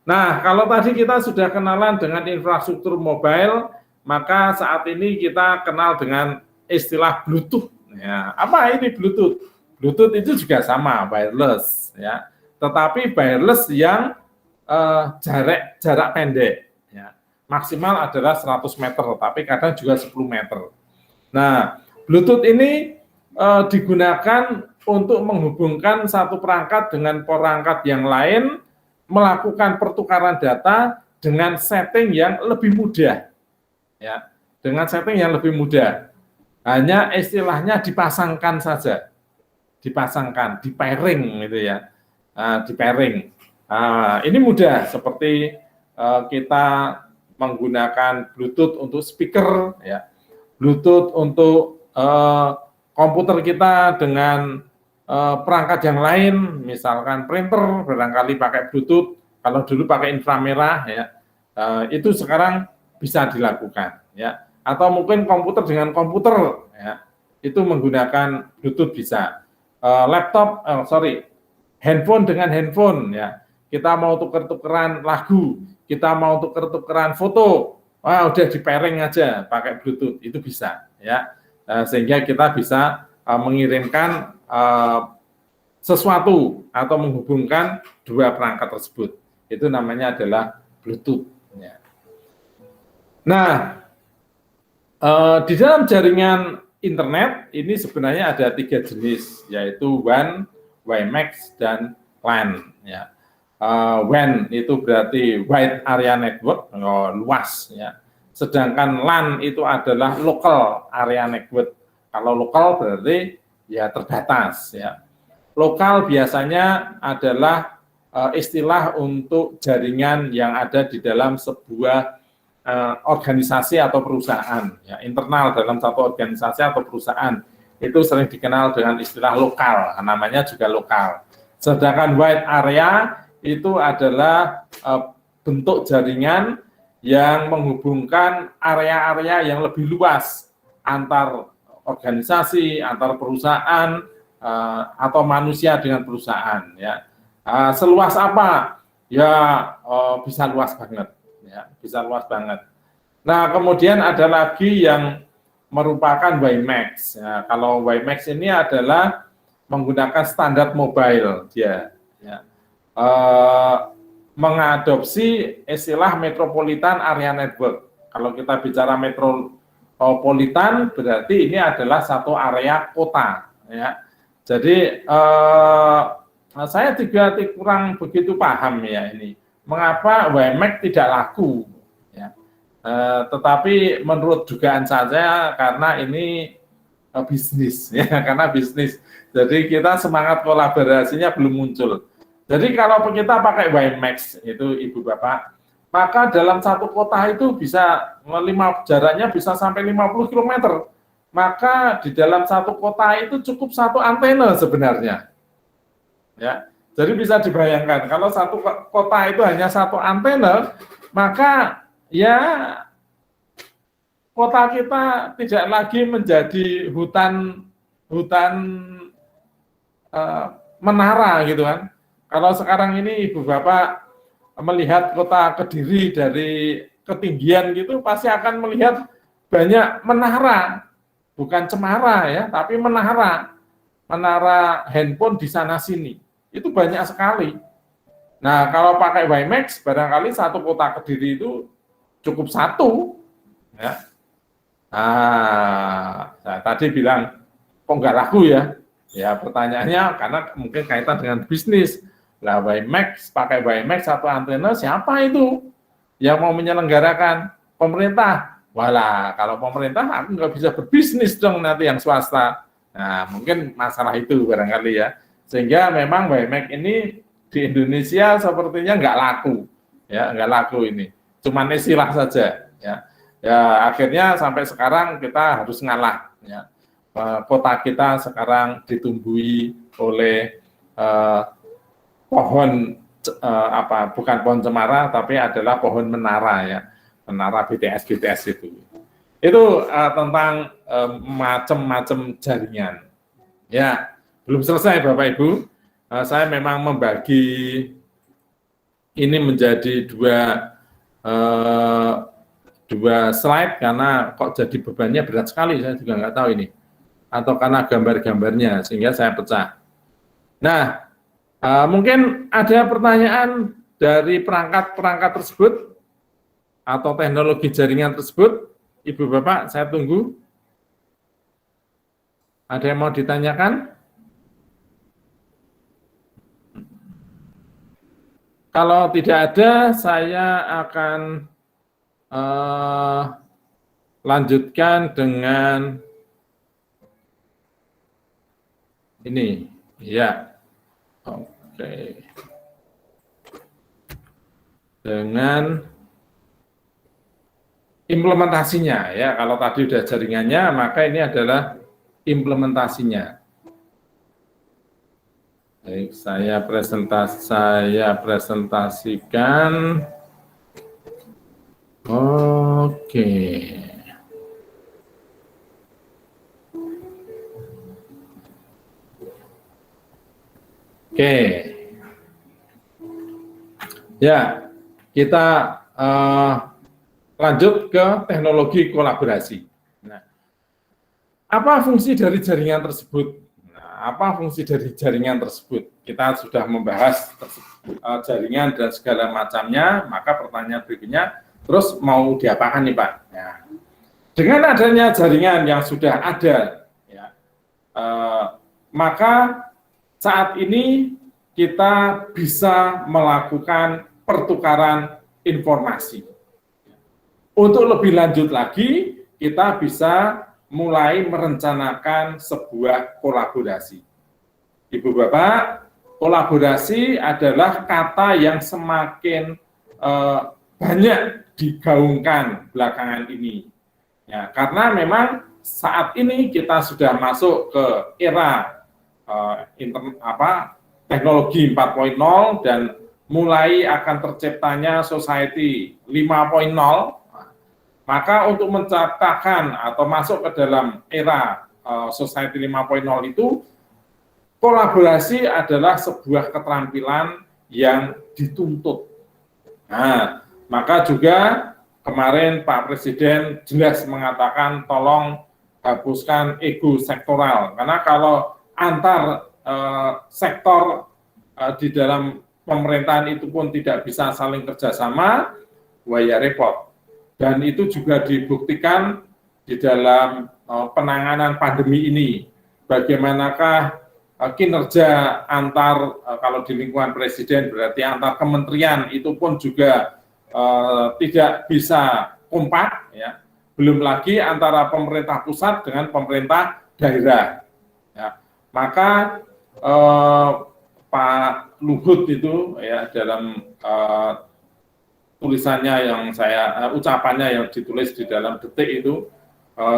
Nah, kalau tadi kita sudah kenalan dengan infrastruktur mobile, maka saat ini kita kenal dengan istilah Bluetooth. Ya, apa ini Bluetooth? Bluetooth itu juga sama, wireless, ya. Tetapi wireless yang jarak pendek, ya. Maksimal adalah 100 meter, tapi kadang juga 10 meter. Nah, Bluetooth ini digunakan untuk menghubungkan satu perangkat dengan perangkat yang lain, melakukan pertukaran data dengan setting yang lebih mudah, ya. Dengan setting yang lebih mudah. Hanya istilahnya dipasangkan saja. Dipasangkan, di pairing gitu ya, di pairing. Ini mudah seperti kita menggunakan Bluetooth untuk speaker, ya, Bluetooth untuk komputer kita dengan perangkat yang lain, misalkan printer barangkali pakai Bluetooth, kalau dulu pakai inframerah, ya, itu sekarang bisa dilakukan, ya, atau mungkin komputer dengan komputer, ya, itu menggunakan Bluetooth bisa. Handphone dengan handphone ya. Kita mau tuker-tukeran lagu, kita mau tuker-tukeran foto, udah di pairing aja pakai Bluetooth itu bisa ya. Sehingga kita bisa mengirimkan sesuatu atau menghubungkan dua perangkat tersebut. Itu namanya adalah Bluetooth. Ya. Nah, di dalam jaringan internet ini sebenarnya ada 3 jenis, yaitu WAN, WiMAX, dan LAN. Ya. WAN itu berarti Wide Area Network, luas. Ya. Sedangkan LAN itu adalah Local Area Network. Kalau lokal berarti ya terbatas. Ya. Lokal biasanya adalah istilah untuk jaringan yang ada di dalam sebuah organisasi atau perusahaan, ya, internal dalam satu organisasi atau perusahaan, itu sering dikenal dengan istilah lokal, namanya juga lokal. Sedangkan wide area itu adalah bentuk jaringan yang menghubungkan area-area yang lebih luas antar organisasi, antar perusahaan, atau manusia dengan perusahaan. Ya. Seluas apa? Ya bisa luas banget. Ya, bisa luas banget. Nah, kemudian ada lagi yang merupakan WiMAX. Ya, kalau WiMAX ini adalah menggunakan standar mobile, dia ya. Mengadopsi istilah Metropolitan Area Network. Kalau kita bicara metropolitan, berarti ini adalah satu area kota. Ya. Jadi saya juga kurang begitu paham ya ini. Mengapa WiMAX tidak laku? Ya. Tetapi menurut dugaan saya karena ini bisnis, ya, karena bisnis. Jadi kita semangat kolaborasinya belum muncul. Jadi kalau kita pakai WiMAX itu Ibu Bapak, maka dalam satu kota itu bisa jaraknya bisa sampai 50 km. Maka di dalam satu kota itu cukup satu antena sebenarnya. Ya. Jadi bisa dibayangkan kalau satu kota itu hanya satu antena, maka ya kota kita tidak lagi menjadi hutan menara gitu kan. Kalau sekarang ini Ibu Bapak melihat kota Kediri dari ketinggian gitu pasti akan melihat banyak menara, bukan cemara ya, tapi menara handphone di sana sini. Itu banyak sekali. Nah, kalau pakai WiMAX, barangkali satu kota Kediri itu cukup satu. Ya. Saya tadi bilang kok nggak laku ya? Ya pertanyaannya karena mungkin kaitan dengan bisnis. Lah WiMAX, pakai WiMAX satu antena, siapa itu yang mau menyelenggarakan? Pemerintah. Walah, kalau pemerintah aku nggak bisa berbisnis dong nanti yang swasta. Nah, mungkin masalah itu barangkali ya. Sehingga memang WiMAX ini di Indonesia sepertinya nggak laku, ya nggak laku ini. Cuman istilah saja, ya. Ya akhirnya sampai sekarang kita harus ngalah, ya. Kota kita sekarang ditumbuhi oleh pohon bukan pohon cemara tapi adalah pohon menara, ya, menara BTS itu tentang macam-macam jaringan, ya. Belum selesai Bapak Ibu, saya memang membagi ini menjadi dua slide karena kok jadi bebannya berat sekali, saya juga nggak tahu ini, atau karena gambar-gambarnya sehingga saya pecah. Nah, mungkin ada pertanyaan dari perangkat-perangkat tersebut atau teknologi jaringan tersebut. Ibu Bapak, saya tunggu. Ada yang mau ditanyakan? Kalau tidak ada, saya akan lanjutkan dengan ini, ya. Oke. Dengan implementasinya, ya. Kalau tadi sudah jaringannya, maka ini adalah implementasinya. Baik, saya presentasikan. Oke. Oke. Ya, kita lanjut ke teknologi kolaborasi. Nah, apa fungsi dari jaringan tersebut? Apa fungsi dari jaringan tersebut? Kita sudah membahas jaringan dan segala macamnya, maka pertanyaan berikutnya, terus mau diapakan nih Pak? Ya. Dengan adanya jaringan yang sudah ada, ya, maka saat ini kita bisa melakukan pertukaran informasi. Untuk lebih lanjut lagi, kita bisa mulai merencanakan sebuah kolaborasi. Ibu Bapak, kolaborasi adalah kata yang semakin banyak digaungkan belakangan ini. Ya, karena memang saat ini kita sudah masuk ke era teknologi 4.0 dan mulai akan terciptanya society 5.0. Maka untuk menciptakan atau masuk ke dalam era Society 5.0 itu, kolaborasi adalah sebuah keterampilan yang dituntut. Nah, maka juga kemarin Pak Presiden jelas mengatakan tolong hapuskan ego sektoral. Karena kalau antar sektor di dalam pemerintahan itu pun tidak bisa saling kerjasama, wah ya repot. Dan itu juga dibuktikan di dalam penanganan pandemi ini. Bagaimanakah kinerja antar, kalau di lingkungan presiden berarti antar kementerian itu pun juga tidak bisa kompak, ya. Belum lagi antara pemerintah pusat dengan pemerintah daerah. Ya. Maka Pak Luhut itu, ya, dalam tulisannya yang saya ucapannya yang ditulis di dalam Detik itu,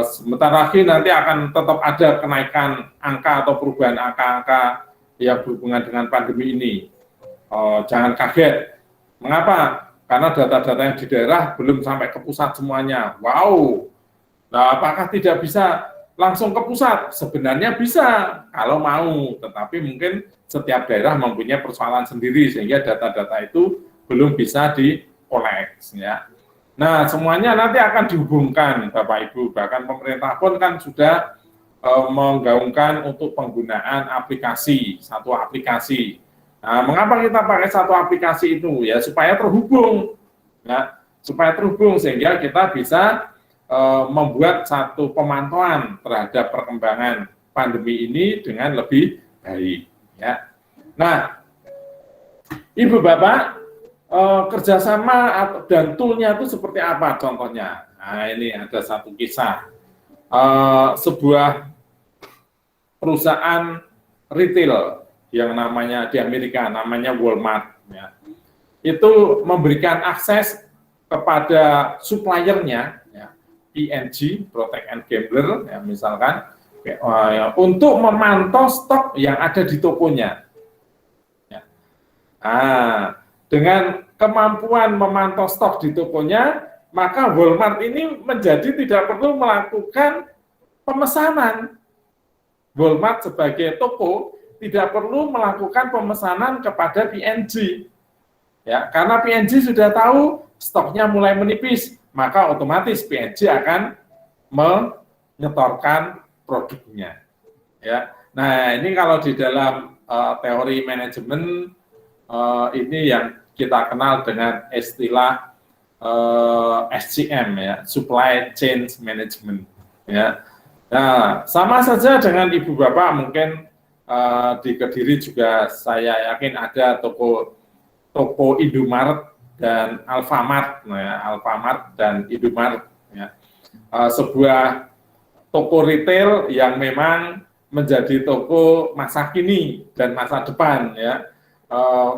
sebentar lagi nanti akan tetap ada kenaikan angka atau perubahan angka-angka yang berhubungan dengan pandemi ini. Jangan kaget. Mengapa? Karena data-data yang di daerah belum sampai ke pusat semuanya. Wow. Nah, apakah tidak bisa langsung ke pusat? Sebenarnya bisa kalau mau, tetapi mungkin setiap daerah mempunyai persoalan sendiri sehingga data-data itu belum bisa di-collect, ya. Nah, semuanya nanti akan dihubungkan, Bapak Ibu. Bahkan pemerintah pun kan sudah menggaungkan untuk penggunaan aplikasi, satu aplikasi. Nah, mengapa kita pakai satu aplikasi itu? Ya, supaya terhubung. Ya, supaya terhubung sehingga kita bisa membuat satu pemantauan terhadap perkembangan pandemi ini dengan lebih baik. Ya. Nah, Ibu Bapak, kerjasama dan toolnya itu seperti apa contohnya? Nah, ini ada satu kisah. Sebuah perusahaan retail yang namanya di Amerika, namanya Walmart. Ya. Itu memberikan akses kepada suppliernya, ya, P&G, Procter and Gamble, ya, misalkan, untuk memantau stok yang ada di tokonya. Ya. Nah, dengan kemampuan memantau stok di tokonya, maka Walmart ini menjadi tidak perlu melakukan pemesanan. Walmart sebagai toko tidak perlu melakukan pemesanan kepada P&G. Ya, karena P&G sudah tahu stoknya mulai menipis, maka otomatis P&G akan menyetorkan produknya. Ya, nah ini kalau di dalam teori manajemen ini yang kita kenal dengan istilah SCM, ya, Supply Chain Management. Ya, nah sama saja dengan Ibu Bapak mungkin di Kediri juga saya yakin ada toko Indomaret dan Alfamart, ya, Alfamart dan Indomaret, ya. Sebuah toko retail yang memang menjadi toko masa kini dan masa depan, ya.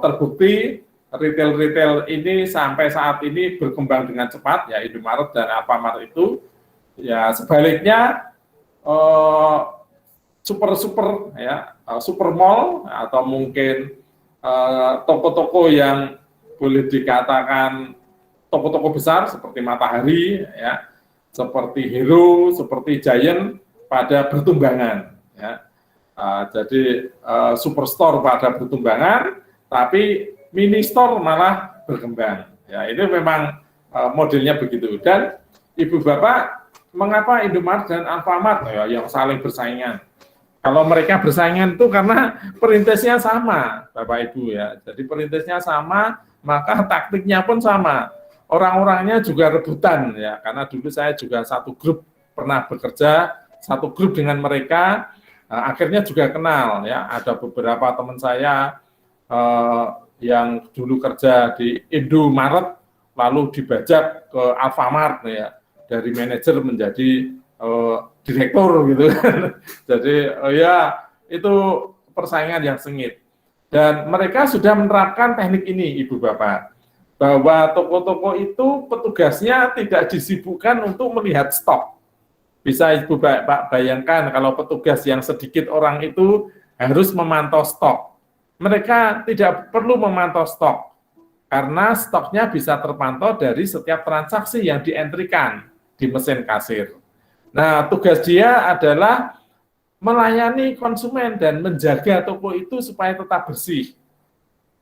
Terbukti retail ini sampai saat ini berkembang dengan cepat, ya, Indomaret dan Alfamart itu, ya, sebaliknya super ya, super mall atau mungkin toko-toko yang boleh dikatakan toko-toko besar seperti Matahari, ya, seperti Hero, seperti Giant pada bertumbangan. Ya. Jadi superstore pada bertumbangan, tapi mini store malah berkembang. Ya, ini memang modelnya begitu. Dan Ibu Bapak, mengapa Indomaret dan Alfamart, ya, yang saling bersaingan? Kalau mereka bersaingan itu karena perintisnya sama, Bapak Ibu, ya. Jadi perintisnya sama, maka taktiknya pun sama. Orang-orangnya juga rebutan, ya. Karena dulu saya juga satu grup pernah bekerja, satu grup dengan mereka, akhirnya juga kenal, ya. Ada beberapa teman saya yang dulu kerja di Indomaret, lalu dibajak ke Alfamart, ya. Dari manajer menjadi direktur gitu. Jadi ya itu persaingan yang sengit. Dan mereka sudah menerapkan teknik ini, Ibu Bapak, bahwa toko-toko itu petugasnya tidak disibukkan untuk melihat stok. Bisa Ibu Bapak bayangkan kalau petugas yang sedikit orang itu harus memantau stok. Mereka tidak perlu memantau stok karena stoknya bisa terpantau dari setiap transaksi yang dientrikan di mesin kasir. Nah, tugas dia adalah melayani konsumen dan menjaga toko itu supaya tetap bersih.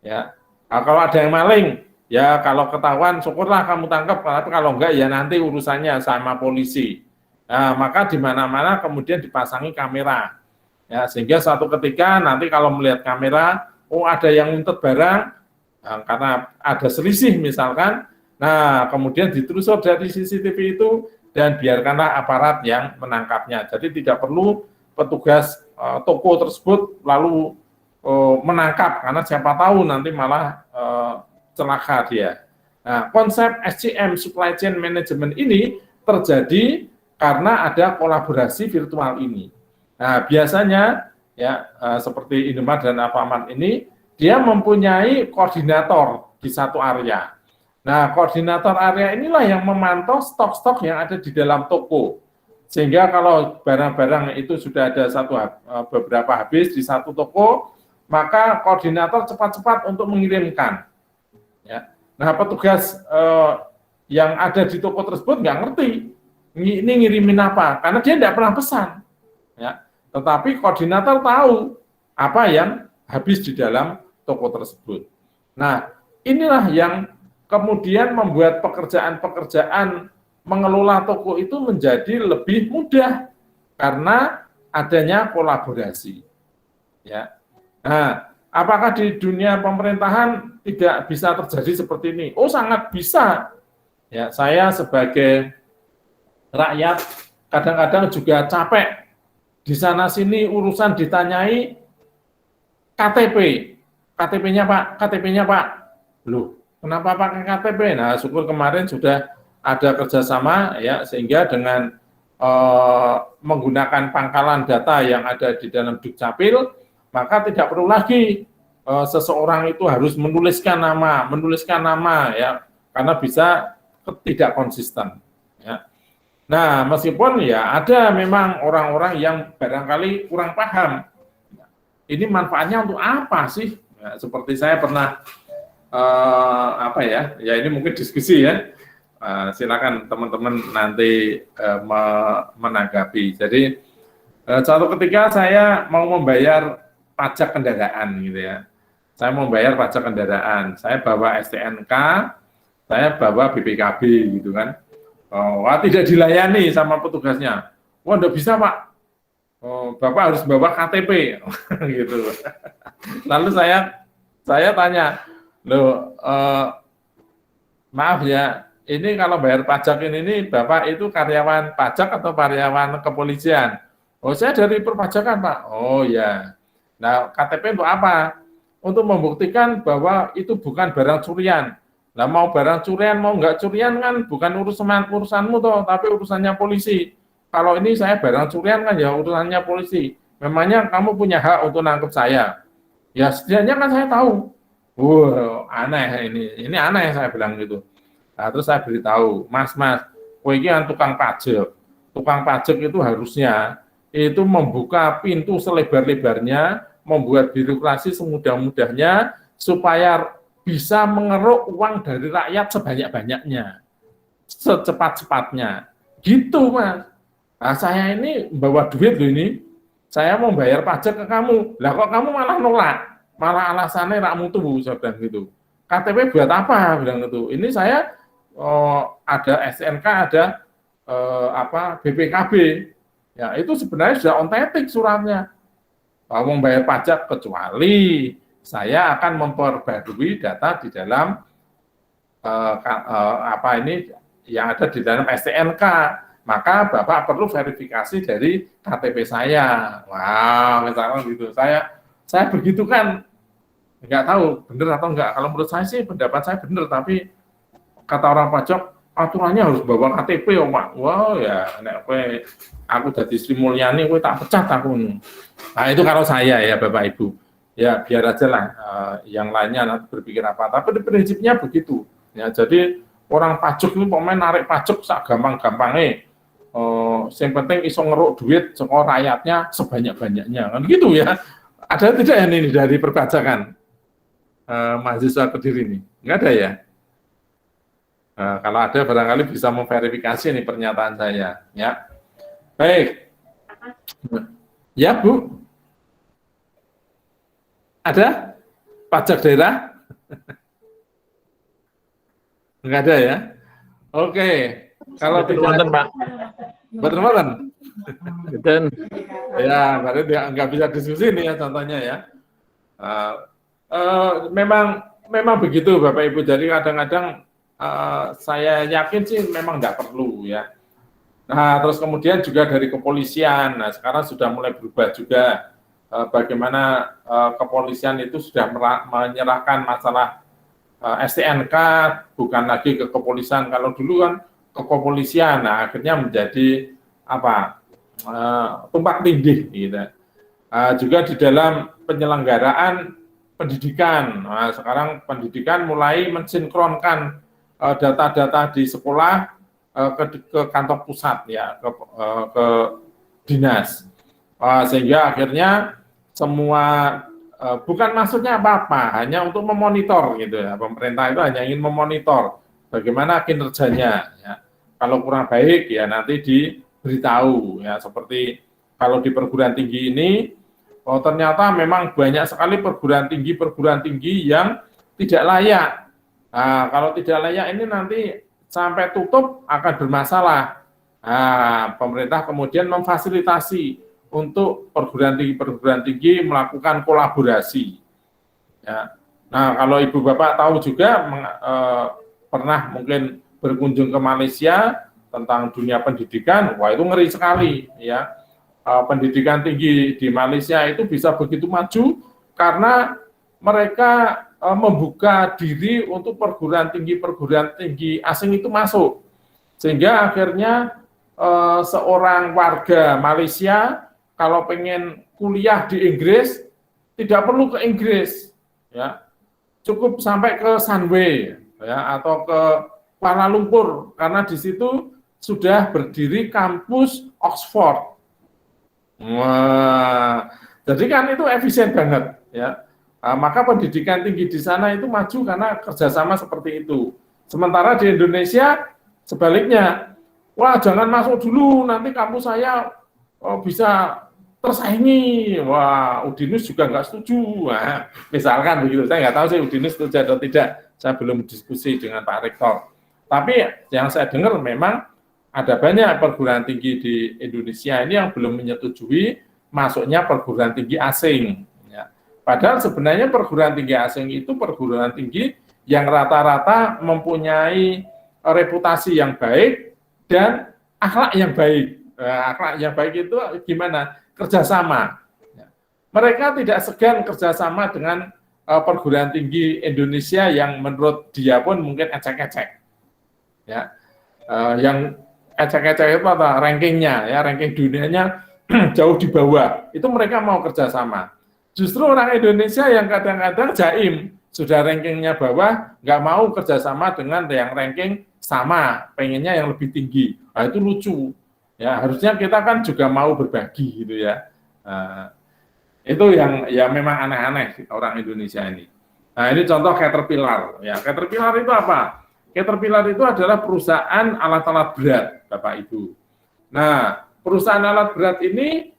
Ya, nah, kalau ada yang maling, ya kalau ketahuan syukurlah kamu tangkap, tapi kalau enggak ya nanti urusannya sama polisi. Nah, maka di mana-mana kemudian dipasangi kamera. Ya, sehingga suatu ketika nanti kalau melihat kamera, oh ada yang ngumpet barang, nah, karena ada selisih misalkan, nah kemudian ditelusur dari CCTV itu dan biarkanlah aparat yang menangkapnya. Jadi tidak perlu petugas toko tersebut lalu menangkap, karena siapa tahu nanti malah celaka dia. Nah, konsep SCM, Supply Chain Management ini terjadi karena ada kolaborasi virtual ini. Nah, biasanya ya seperti Indomaret dan Alfamart ini, dia mempunyai koordinator di satu area. Nah, koordinator area inilah yang memantau stok-stok yang ada di dalam toko. Sehingga kalau barang-barang itu sudah ada beberapa habis di satu toko, maka koordinator cepat-cepat untuk mengirimkan. Ya. Nah, petugas yang ada di toko tersebut nggak ngerti ini ngirimin apa, karena dia tidak pernah pesan. Ya. Tetapi koordinator tahu apa yang habis di dalam toko tersebut. Nah, inilah yang kemudian membuat pekerjaan-pekerjaan mengelola toko itu menjadi lebih mudah karena adanya kolaborasi. Ya. Nah, apakah di dunia pemerintahan tidak bisa terjadi seperti ini? Oh, sangat bisa. Ya, saya sebagai rakyat kadang-kadang juga capek di sana sini urusan ditanyai KTP, KTP-nya Pak, KTP-nya Pak. Loh, kenapa pakai KTP? Nah, syukur kemarin sudah ada kerjasama ya, sehingga dengan menggunakan pangkalan data yang ada di dalam Dukcapil, maka tidak perlu lagi seseorang itu harus menuliskan nama ya, karena bisa tidak konsisten. Ya. Nah, meskipun ya ada memang orang-orang yang barangkali kurang paham, ini manfaatnya untuk apa sih? Ya, seperti saya pernah apa ya? Ya ini mungkin diskusi ya. Silakan teman-teman nanti menanggapi. Jadi suatu ketika saya mau membayar pajak kendaraan gitu ya. Saya mau membayar pajak kendaraan. Saya bawa STNK, saya bawa BPKB gitu kan. Wah, tidak dilayani sama petugasnya. Wah, enggak bisa Pak. Bapak harus bawa KTP gitu. Lalu saya tanya, loh, maaf ya, ini kalau bayar pajak ini Bapak itu karyawan pajak atau karyawan kepolisian? Oh, saya dari perpajakan Pak. Oh ya. Nah, KTP untuk apa? Untuk membuktikan bahwa itu bukan barang curian. Nah, mau barang curian, mau nggak curian kan bukan urusanmu toh, tapi urusannya polisi. Kalau ini saya barang curian kan ya urusannya polisi. Memangnya kamu punya hak untuk nangkep saya? Ya setidaknya kan saya tahu. Aneh ini aneh saya bilang gitu. Nah, terus saya beritahu, Mas, kowe iki kan tukang pajak. Tukang pajak itu harusnya itu membuka pintu selebar-lebarnya, membuat birokrasi semudah-mudahnya supaya bisa mengeruk uang dari rakyat sebanyak-banyaknya, secepat-cepatnya. Gitu, Mas. Nah, saya ini bawa duit loh ini. Saya mau bayar pajak ke kamu. Lah kok kamu malah nolak? Malah alasannya rak mutu, saya bilang gitu. KTP buat apa? Bilang gitu. Ini saya ada SNK, ada BPKB. Ya, itu sebenarnya sudah ontetik suratnya. Mau bayar pajak kecuali saya akan memperbarui data di dalam yang ada di dalam STNK. Maka Bapak perlu verifikasi dari KTP saya. Wah, misalnya gitu. Saya begitu kan, nggak tahu benar atau enggak. Kalau menurut saya sih pendapat saya benar, tapi kata orang pajak aturannya harus bawa KTP, oh Pak. Wah ya, aku jadi Sri Mulyani, aku tak pecat aku. Nah itu kalau saya ya Bapak Ibu. Ya biar aja lah, yang lainnya nanti berpikir apa. Tapi prinsipnya begitu. Ya jadi orang pajak ini pemain narik pajak sak gampang-gampangnya. Yang penting iso ngeruk duit saka rakyatnya sebanyak-banyaknya kan gitu ya. Ada tidak ini dari perpajakan mahasiswa Kediri ini? Enggak ada ya? Kalau ada barangkali bisa memverifikasi ini pernyataan saya ya. Baik. Ya Bu. Ada pajak daerah? Enggak ada ya? Oke. Kalau tidak Pak. Betul. Ya, berarti nggak bisa diskusi nih ya contohnya ya. Memang begitu Bapak Ibu. Jadi kadang-kadang saya yakin sih memang nggak perlu ya. Nah, terus kemudian juga dari kepolisian. Nah, sekarang sudah mulai berubah juga bagaimana kepolisian itu sudah menyerahkan masalah STNK bukan lagi ke kepolisian. Kalau dulu kan ke kepolisian, nah akhirnya menjadi tumpang tindih gitu. Juga di dalam penyelenggaraan pendidikan. Nah, sekarang pendidikan mulai mensinkronkan data-data di sekolah ke kantor pusat ya, ke dinas. Sehingga akhirnya semua bukan maksudnya apa-apa, hanya untuk memonitor gitu ya. Pemerintah itu hanya ingin memonitor bagaimana kinerjanya ya. Kalau kurang baik ya nanti diberitahu ya, seperti kalau di perguruan tinggi ini ternyata memang banyak sekali perguruan tinggi yang tidak layak. Nah, kalau tidak layak ini nanti sampai tutup akan bermasalah. Nah, pemerintah kemudian memfasilitasi untuk perguruan tinggi melakukan kolaborasi. Ya. Nah, kalau Ibu Bapak tahu juga pernah mungkin berkunjung ke Malaysia, tentang dunia pendidikan, wah itu ngeri sekali ya. Pendidikan tinggi di Malaysia itu bisa begitu maju karena mereka membuka diri untuk perguruan tinggi asing itu masuk, sehingga akhirnya seorang warga Malaysia kalau pengen kuliah di Inggris tidak perlu ke Inggris, ya cukup sampai ke Sunway ya atau ke Kuala Lumpur karena di situ sudah berdiri kampus Oxford. Wah, jadi kan itu efisien banget ya. Maka pendidikan tinggi di sana itu maju karena kerjasama seperti itu. Sementara di Indonesia sebaliknya, wah jangan masuk dulu nanti kampus saya bisa tersaingi. Wah, Udinus juga nggak setuju. Nah, misalkan begitu, saya nggak tahu sih Udinus setuju atau tidak. Saya belum diskusi dengan Pak Rektor. Tapi yang saya dengar memang ada banyak perguruan tinggi di Indonesia ini yang belum menyetujui masuknya perguruan tinggi asing. Ya. Padahal sebenarnya perguruan tinggi asing itu perguruan tinggi yang rata-rata mempunyai reputasi yang baik dan akhlak yang baik. Akhlak yang baik itu gimana? Kerjasama. Mereka tidak segan kerjasama dengan perguruan tinggi Indonesia yang menurut dia pun mungkin ecek-ecek. Ya, yang ecek-ecek itu apa? Rankingnya, ya ranking dunianya jauh di bawah. Itu mereka mau kerjasama. Justru orang Indonesia yang kadang-kadang jaim, sudah rankingnya bawah, nggak mau kerjasama dengan yang ranking sama, pengennya yang lebih tinggi. Nah, itu lucu. Ya, harusnya kita kan juga mau berbagi gitu ya. Itu yang ya memang aneh-aneh orang Indonesia ini. Nah, ini contoh Caterpillar. Ya, Caterpillar itu apa? Caterpillar itu adalah perusahaan alat-alat berat, Bapak Ibu. Nah, perusahaan alat berat ini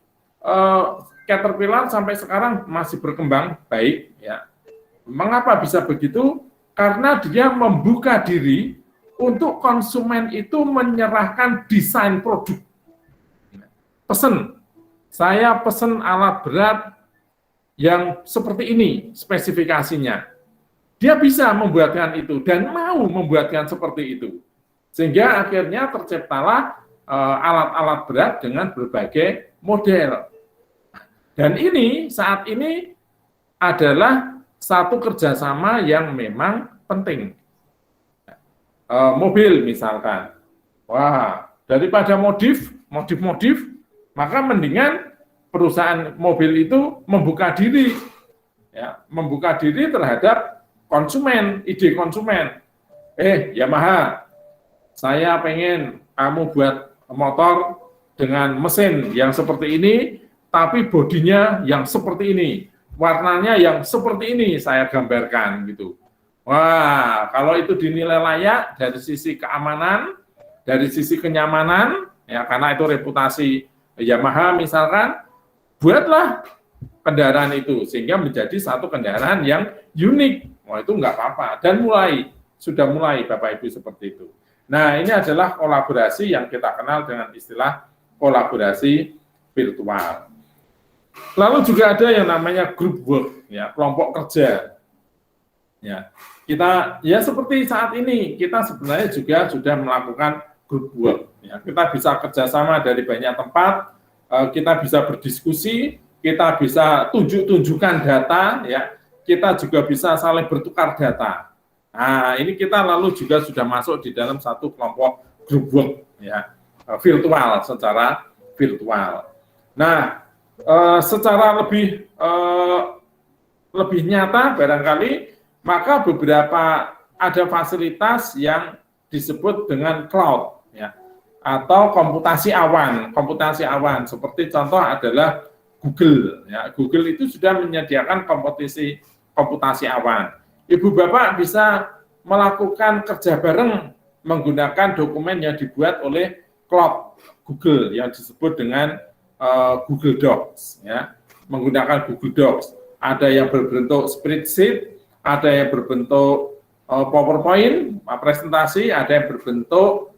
Caterpillar sampai sekarang masih berkembang baik. Ya. Mengapa bisa begitu? Karena dia membuka diri untuk konsumen itu menyerahkan desain produk. Saya pesen alat berat yang seperti ini spesifikasinya. Dia bisa membuatkan itu dan mau membuatkan seperti itu. Sehingga akhirnya terciptalah alat-alat berat dengan berbagai model. Dan ini saat ini adalah satu kerjasama yang memang penting. Mobil misalkan, wah daripada modif, maka mendingan perusahaan mobil itu membuka diri, ya, membuka diri terhadap konsumen, ide konsumen. Yamaha, saya pengen kamu buat motor dengan mesin yang seperti ini, tapi bodinya yang seperti ini, warnanya yang seperti ini saya gambarkan gitu. Wah, kalau itu dinilai layak dari sisi keamanan, dari sisi kenyamanan, ya karena itu reputasi Yamaha misalkan, buatlah kendaraan itu sehingga menjadi satu kendaraan yang unik. Wah, itu nggak apa-apa. Dan sudah mulai Bapak Ibu seperti itu. Nah, ini adalah kolaborasi yang kita kenal dengan istilah kolaborasi virtual. Lalu juga ada yang namanya group work, ya, kelompok kerja. Ya, kita ya seperti saat ini kita sebenarnya juga sudah melakukan group work. Ya, kita bisa kerjasama dari banyak tempat, kita bisa berdiskusi, kita bisa tunjukkan data, ya, kita juga bisa saling bertukar data. Nah, ini kita lalu juga sudah masuk di dalam satu kelompok group work, ya, virtual, secara virtual. Nah, secara lebih nyata barangkali, maka beberapa ada fasilitas yang disebut dengan cloud, ya, atau komputasi awan seperti contoh adalah Google, ya. Google itu sudah menyediakan komputasi awan. Ibu Bapak bisa melakukan kerja bareng menggunakan dokumen yang dibuat oleh cloud Google yang disebut dengan Google Docs, ya. Menggunakan Google Docs. Ada yang berbentuk spreadsheet, ada yang berbentuk PowerPoint presentasi, ada yang berbentuk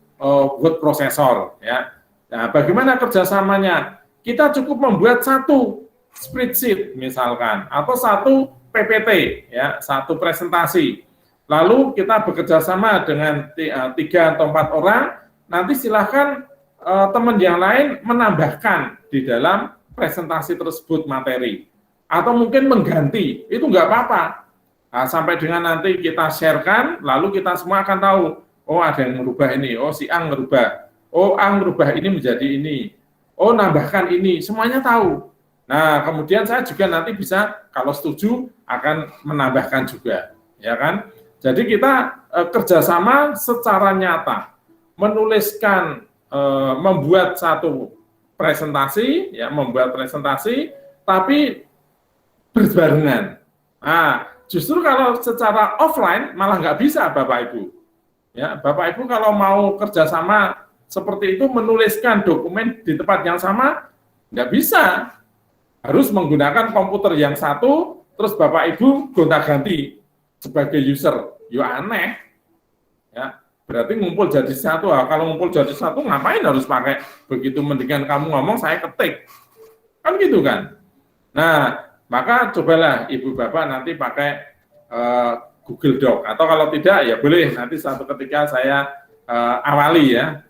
word processor, ya. Nah, bagaimana kerjasamanya? Kita cukup membuat satu spreadsheet misalkan, atau satu PPT, ya, satu presentasi. Lalu kita bekerja sama dengan 3 atau 4 orang, nanti silahkan teman yang lain menambahkan di dalam presentasi tersebut materi, atau mungkin mengganti, itu nggak apa-apa. Nah, sampai dengan nanti kita sharekan, lalu kita semua akan tahu, oh ada yang merubah ini, oh si Ang merubah, oh Ang merubah ini menjadi ini, oh nambahkan ini, semuanya tahu. Nah, kemudian saya juga nanti bisa, kalau setuju, akan menambahkan juga, ya kan? Jadi kita kerjasama secara nyata, menuliskan, membuat satu presentasi, ya, membuat presentasi, tapi berbarengan. Nah, justru kalau secara offline malah nggak bisa, Bapak Ibu. Ya, Bapak Ibu kalau mau kerjasama seperti itu, menuliskan dokumen di tempat yang sama, nggak bisa. Harus menggunakan komputer yang satu, terus Bapak Ibu gonta-ganti sebagai user. Ya aneh. Ya, berarti ngumpul jadi satu. Kalau ngumpul jadi satu, ngapain harus pakai begitu, mendingan kamu ngomong, saya ketik. Kan gitu kan. Nah, maka cobalah Ibu Bapak nanti pakai Google Doc, atau kalau tidak ya boleh nanti suatu ketika saya awali ya,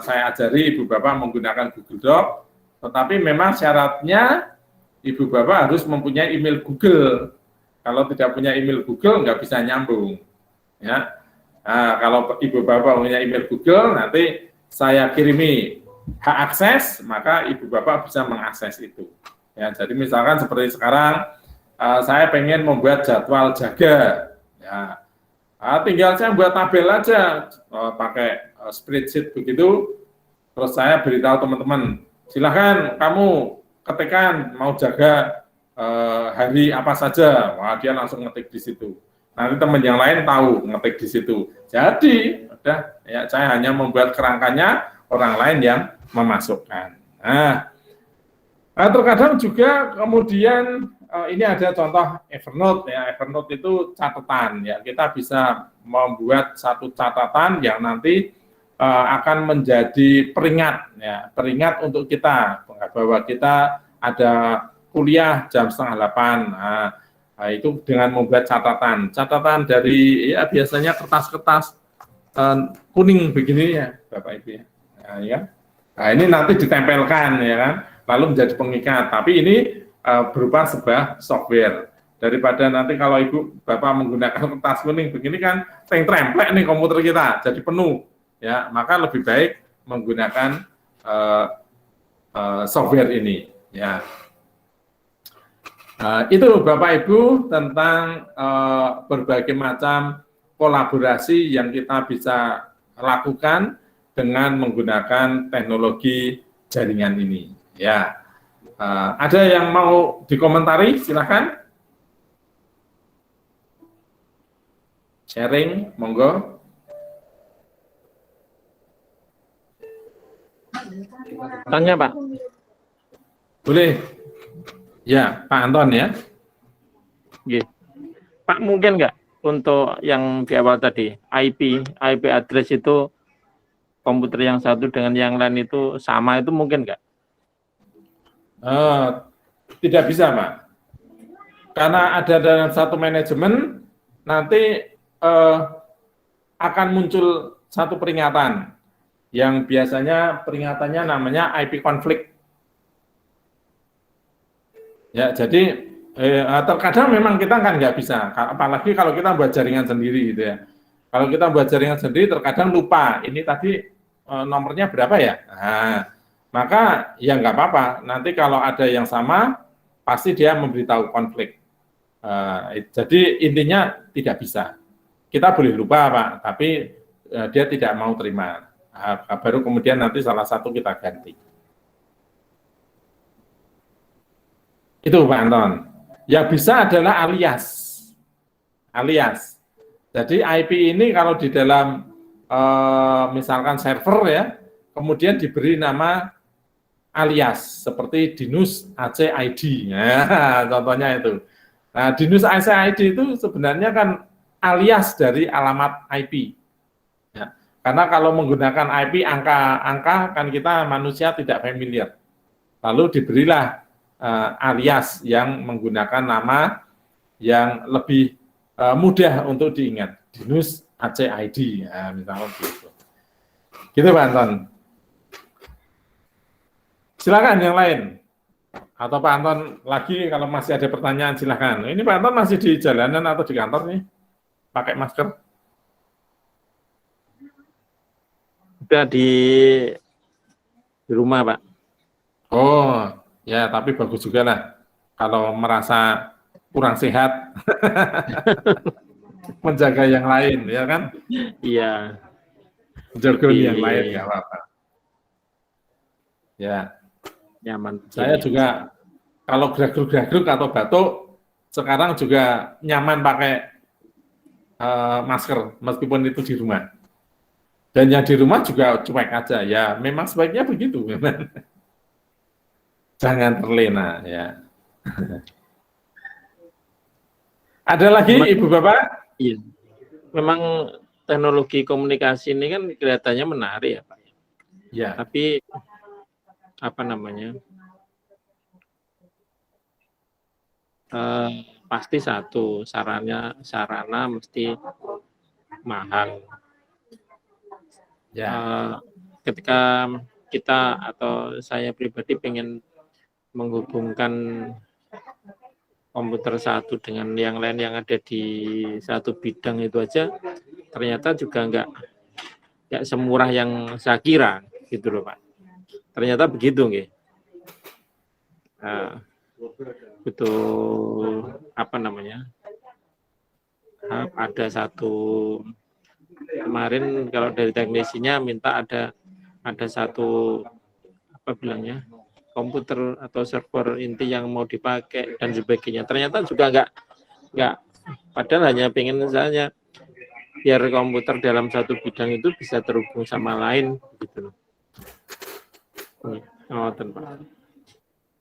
saya ajari Ibu Bapak menggunakan Google Doc, tetapi memang syaratnya Ibu Bapak harus mempunyai email Google. Kalau tidak punya email Google nggak bisa nyambung ya. Nah, kalau Ibu Bapak punya email Google, nanti saya kirimi hak akses, maka Ibu Bapak bisa mengakses itu. Ya, jadi misalkan seperti sekarang, saya pengen membuat jadwal jaga, ya, tinggal saya buat tabel aja, pakai spreadsheet begitu, terus saya beritahu teman-teman, silahkan kamu ketikkan mau jaga hari apa saja, wah dia langsung ngetik di situ. Nanti teman yang lain tahu ngetik di situ. Jadi, udah, ya saya hanya membuat kerangkanya, orang lain yang memasukkan. Nah, terkadang juga kemudian ini ada contoh Evernote ya. Evernote itu catatan ya. Kita bisa membuat satu catatan yang nanti akan menjadi peringat ya, peringat untuk kita bahwa kita ada kuliah jam 7:30. Nah, itu dengan membuat catatan dari ya biasanya kertas-kertas kuning begini ya, Bapak Ibu ya. Nah, ya. Nah, ini nanti ditempelkan ya kan, lalu menjadi pengikat. Tapi ini berupa sebuah software. Daripada nanti kalau Ibu Bapak menggunakan kertas kuning begini kan tremplek nih komputer kita jadi penuh. Ya, maka lebih baik menggunakan software ini ya. Itu Bapak Ibu tentang berbagai macam kolaborasi yang kita bisa lakukan dengan menggunakan teknologi jaringan ini. Ya, ada yang mau dikomentari? Silakan. Sharing, monggo. Tanya Pak. Boleh. Ya, Pak Anton ya. Oke. Pak, mungkin nggak untuk yang di awal tadi, IP address itu komputer yang satu dengan yang lain itu sama, itu mungkin nggak? Tidak bisa, Pak. Karena ada dalam satu manajemen, nanti akan muncul satu peringatan, yang biasanya peringatannya namanya IP konflik. Ya, jadi terkadang memang kita kan nggak bisa, apalagi kalau kita buat jaringan sendiri gitu ya. Kalau kita buat jaringan sendiri terkadang lupa, ini tadi nomornya berapa ya? Nah, maka ya nggak apa-apa, nanti kalau ada yang sama, pasti dia memberitahu konflik. Jadi intinya tidak bisa. Kita boleh lupa Pak, tapi dia tidak mau terima. Baru kemudian nanti salah satu kita ganti. Itu Pak Anton. Yang bisa adalah alias. Jadi IP ini kalau di dalam misalkan server ya, kemudian diberi nama alias seperti Dinus ACID. Nah, contohnya itu. Nah, Dinus ACID itu sebenarnya kan alias dari alamat IP. Ya. Karena kalau menggunakan IP angka-angka kan kita manusia tidak familiar. Lalu diberilah alias yang menggunakan nama yang lebih mudah untuk diingat, Dinus ACID, ya, misalnya gitu. Gitu Pak Anton. Silakan yang lain. Atau Pak Anton lagi kalau masih ada pertanyaan silakan. Ini Pak Anton masih di jalanan atau di kantor nih? Pakai masker? Udah di rumah, Pak. Oh, ya tapi bagus juga lah. Kalau merasa kurang sehat, menjaga yang lain, ya kan? Iya. Menjaga yang lain, nggak apa-apa. Ya, Nyaman. saya juga kalau gagruk-gagruk atau batuk, sekarang juga nyaman pakai masker, meskipun itu di rumah. Dan yang di rumah juga cuek aja, ya memang sebaiknya begitu, memang. Jangan terlena, ya. Ada lagi, Memang, Ibu Bapak? iya. Memang teknologi komunikasi ini kan kelihatannya menarik ya, Pak. Ya. Tapi apa namanya? Pasti satu, sarana mesti mahal. Ya. Ketika kita atau saya pribadi pengen menghubungkan komputer satu dengan yang lain yang ada di satu bidang itu aja, ternyata juga nggak semurah yang saya kira, gitu loh Pak. Ternyata begitu, nggih. Butuh apa namanya? Ada satu kemarin kalau dari teknisinya minta ada satu apa bilangnya komputer atau server inti yang mau dipakai dan sebagainya. Ternyata juga nggak padahal hanya pengen misalnya biar komputer dalam satu bidang itu bisa terhubung sama lain gitu loh. Oh, Pak.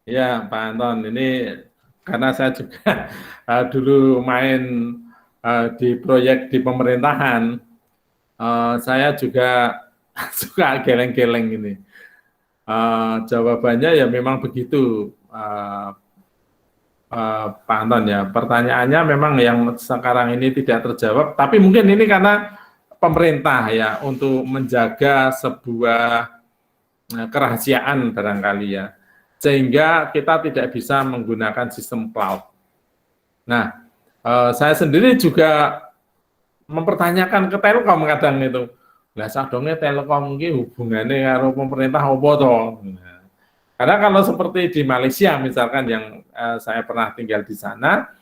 Ya, Pak Anton, ini karena saya juga dulu main di proyek di pemerintahan, saya juga suka geleng-geleng ini. Jawabannya ya memang begitu, Pak Anton ya. Pertanyaannya memang yang sekarang ini tidak terjawab, tapi mungkin ini karena pemerintah ya untuk menjaga sebuah kerahasiaan barangkali ya, sehingga kita tidak bisa menggunakan sistem cloud. Nah, saya sendiri juga mempertanyakan ke Telkom kadang itu, lah sadongnya Telkom ini hubungannya karo pemerintah apa toh? Nah, karena kalau seperti di Malaysia misalkan yang saya pernah tinggal di sana,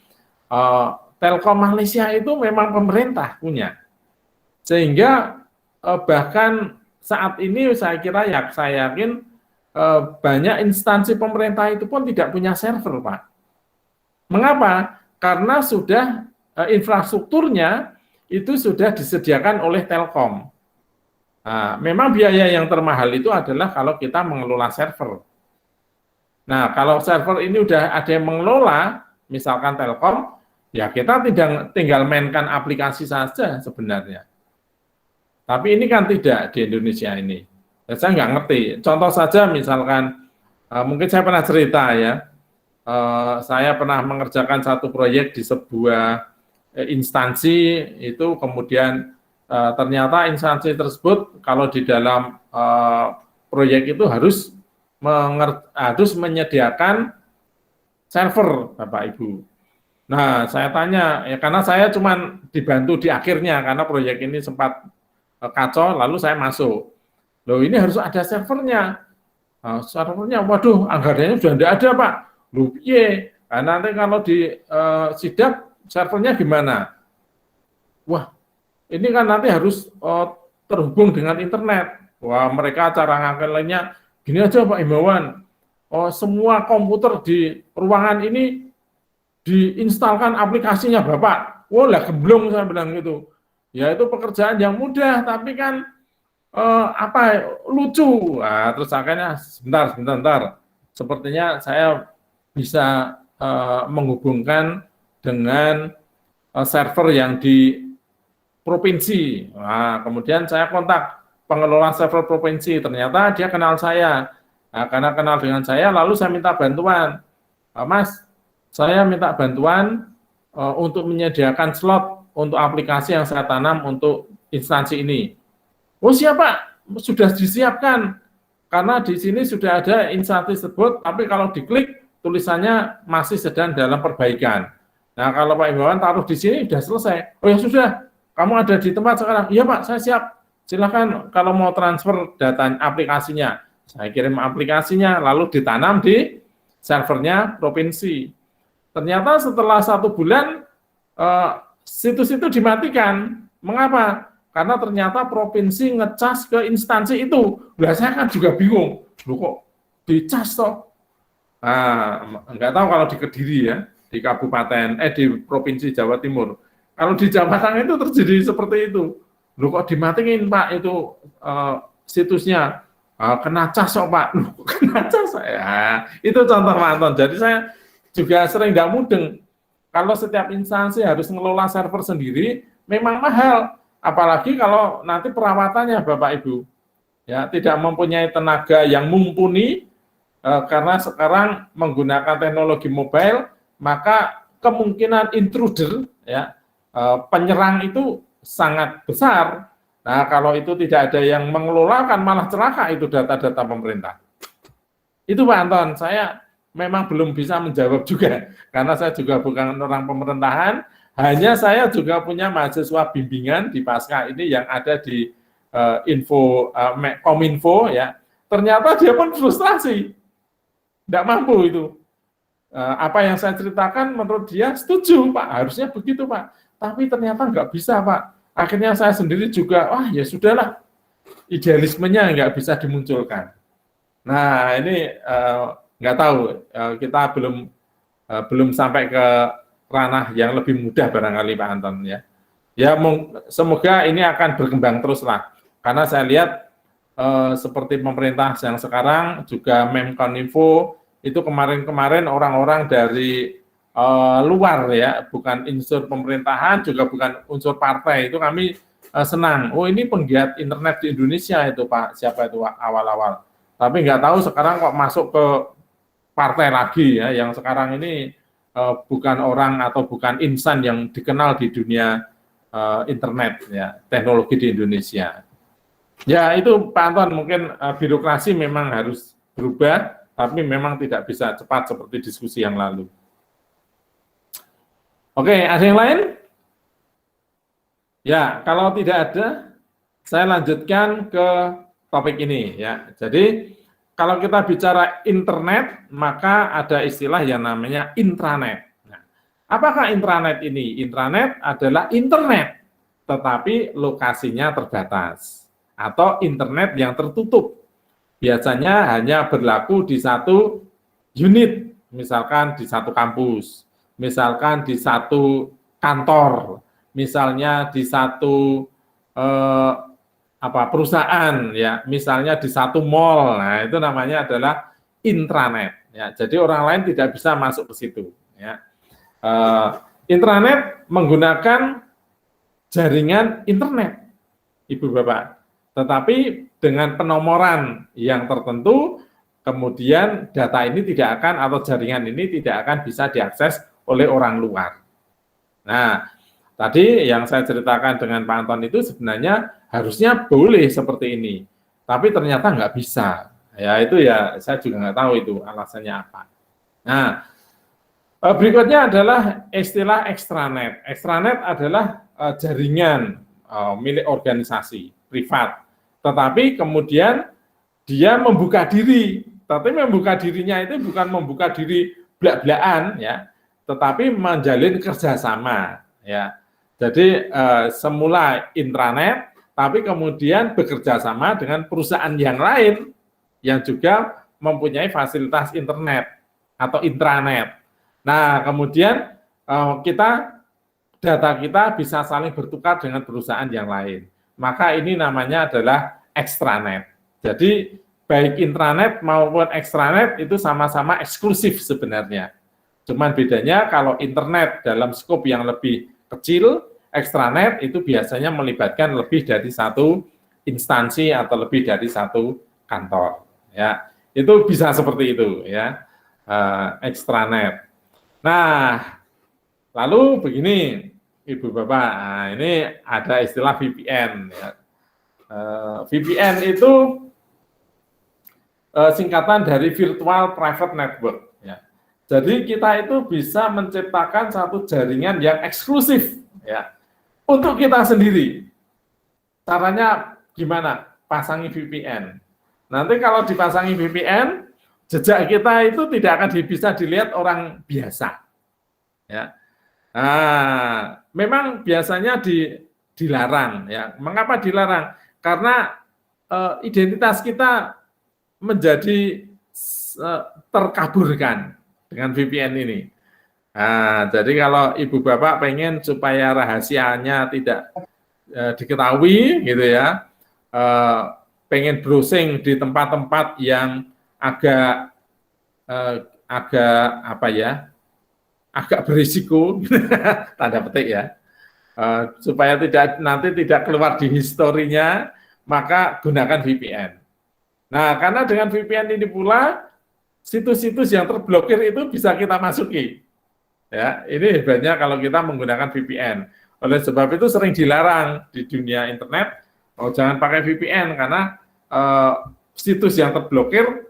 Telkom Malaysia itu memang pemerintah punya, sehingga bahkan saat ini saya kira ya saya yakin banyak instansi pemerintah itu pun tidak punya server, Pak. Mengapa? Karena sudah infrastrukturnya itu sudah disediakan oleh Telkom. Nah, memang biaya yang termahal itu adalah kalau kita mengelola server. Nah, kalau server ini udah ada yang mengelola, misalkan Telkom, ya kita tinggal mainkan aplikasi saja sebenarnya. Tapi ini kan tidak di Indonesia ini. Saya nggak ngerti. Contoh saja misalkan, mungkin saya pernah cerita ya, saya pernah mengerjakan satu proyek di sebuah instansi itu, kemudian ternyata instansi tersebut kalau di dalam proyek itu harus menyediakan server, Bapak Ibu. Nah, saya tanya, ya karena saya cuma dibantu di akhirnya, karena proyek ini sempat kacau, lalu saya masuk. Loh, ini harus ada servernya. Servernya, waduh, anggarannya sudah tidak ada, Pak. Loh, iya. Nah, nanti kalau di sidak, servernya gimana? Wah, ini kan nanti harus terhubung dengan internet. Wah, mereka cara ngakalinnya, gini aja Pak Imawan, semua komputer di ruangan ini diinstalkan aplikasinya Bapak. Wah, lah gemblong saya bilang gitu. Ya itu pekerjaan yang mudah, tapi kan lucu. Nah, terus akhirnya sebentar. Sepertinya saya bisa menghubungkan dengan server yang di provinsi. Nah, kemudian saya kontak pengelola server provinsi. Ternyata dia kenal saya. Nah, karena kenal dengan saya, lalu saya minta bantuan. Mas, saya minta bantuan untuk menyediakan slot untuk aplikasi yang saya tanam untuk instansi ini. Oh siapa? sudah disiapkan karena di sini sudah ada instansi tersebut, tapi kalau diklik tulisannya masih sedang dalam perbaikan. Nah, kalau Pak Imbauan taruh di sini sudah selesai. Oh ya sudah, kamu ada di tempat sekarang. Iya Pak, saya siap. Silakan kalau mau transfer data aplikasinya, saya kirim aplikasinya, lalu ditanam di servernya provinsi. Ternyata setelah 1 bulan situs itu dimatikan. Mengapa? Karena ternyata provinsi ngecas ke instansi itu. Nah, saya kan juga bingung. Loh kok dicas toh? Nah, nggak tahu kalau di Kediri ya, di kabupaten, di provinsi Jawa Timur. Kalau di Jawa Tengah itu terjadi seperti itu. Loh kok dimatiin Pak itu situsnya? Kena cas kok Pak. Loh, kena cas ya. Itu contoh Pak Anton. Jadi saya juga sering nggak mudeng. Kalau setiap instansi harus ngelola server sendiri, memang mahal. Apalagi kalau nanti perawatannya Bapak Ibu. Ya, tidak mempunyai tenaga yang mumpuni, karena sekarang menggunakan teknologi mobile, maka kemungkinan intruder, ya, penyerang itu sangat besar. Nah, kalau itu tidak ada yang mengelola, kan malah celaka itu data-data pemerintah. Itu Pak Anton, saya memang belum bisa menjawab juga, karena saya juga bukan orang pemerintahan, hanya saya juga punya mahasiswa bimbingan di Pasca ini yang ada di Kominfo, ya. Ternyata dia pun frustrasi, tidak mampu itu. Apa yang saya ceritakan menurut dia setuju Pak, harusnya begitu Pak. Tapi ternyata nggak bisa Pak. Akhirnya saya sendiri juga, ya sudahlah, idealismenya nggak bisa dimunculkan. Nah ini nggak tahu, kita belum sampai ke ranah yang lebih mudah barangkali Pak Anton ya. Ya semoga ini akan berkembang terus lah. Karena saya lihat seperti pemerintah yang sekarang juga Menkominfo itu kemarin-kemarin orang-orang dari luar ya, bukan unsur pemerintahan, juga bukan unsur partai, itu kami senang. Oh ini penggiat internet di Indonesia itu Pak, siapa itu awal-awal. Tapi nggak tahu sekarang kok masuk ke partai lagi ya, yang sekarang ini bukan orang atau bukan insan yang dikenal di dunia internet ya, teknologi di Indonesia. Ya itu Pak Anton, mungkin birokrasi memang harus berubah, tapi memang tidak bisa cepat seperti diskusi yang lalu. Oke, ada yang lain? Ya, kalau tidak ada, saya lanjutkan ke topik ini ya. Jadi, kalau kita bicara internet, maka ada istilah yang namanya intranet. Nah, apakah intranet ini? Intranet adalah internet, tetapi lokasinya terbatas, atau internet yang tertutup. Biasanya hanya berlaku di satu unit, misalkan di satu kampus, misalkan di satu kantor, misalnya di satu perusahaan, ya, misalnya di satu mall. Nah, itu namanya adalah intranet. Ya, jadi orang lain tidak bisa masuk ke situ. Ya. Intranet menggunakan jaringan internet, Ibu Bapak. Tetapi dengan penomoran yang tertentu, kemudian data ini tidak akan, atau jaringan ini tidak akan bisa diakses oleh orang luar. Nah, tadi yang saya ceritakan dengan Pak Anton itu sebenarnya harusnya boleh seperti ini, tapi ternyata nggak bisa. Ya itu ya, saya juga nggak tahu itu alasannya apa. Nah, berikutnya adalah istilah extranet. Extranet adalah jaringan milik organisasi privat, tetapi kemudian dia membuka diri. Tapi membuka dirinya itu bukan membuka diri blak-blakan, ya, tetapi menjalin kerjasama, ya. Jadi semula intranet, tapi kemudian bekerja sama dengan perusahaan yang lain yang juga mempunyai fasilitas internet atau intranet. Nah, kemudian data kita bisa saling bertukar dengan perusahaan yang lain. Maka ini namanya adalah extranet. Jadi baik intranet maupun extranet itu sama-sama eksklusif sebenarnya. Cuman bedanya kalau internet dalam skop yang lebih kecil, extranet itu biasanya melibatkan lebih dari satu instansi atau lebih dari satu kantor. Ya, itu bisa seperti itu ya, extranet. Nah, lalu begini, Ibu Bapak, nah, ini ada istilah VPN. Ya. VPN itu singkatan dari Virtual Private Network. Ya. Jadi kita itu bisa menciptakan satu jaringan yang eksklusif, ya, untuk kita sendiri. Caranya gimana? Pasangi VPN. Nanti kalau dipasangi VPN, jejak kita itu tidak akan bisa dilihat orang biasa. Ya. Nah, memang biasanya dilarang. Ya. Mengapa dilarang? Karena identitas kita menjadi terkaburkan dengan VPN ini. Nah, jadi kalau ibu bapak pengen supaya rahasianya tidak diketahui, gitu ya, pengen browsing di tempat-tempat yang agak apa ya, agak berisiko, tanda petik ya, supaya nanti tidak keluar di historinya, maka gunakan VPN. Nah, karena dengan VPN ini pula situs-situs yang terblokir itu bisa kita masuki. Ya, ini hebatnya kalau kita menggunakan VPN. Oleh sebab itu sering dilarang di dunia internet, jangan pakai VPN karena situs yang terblokir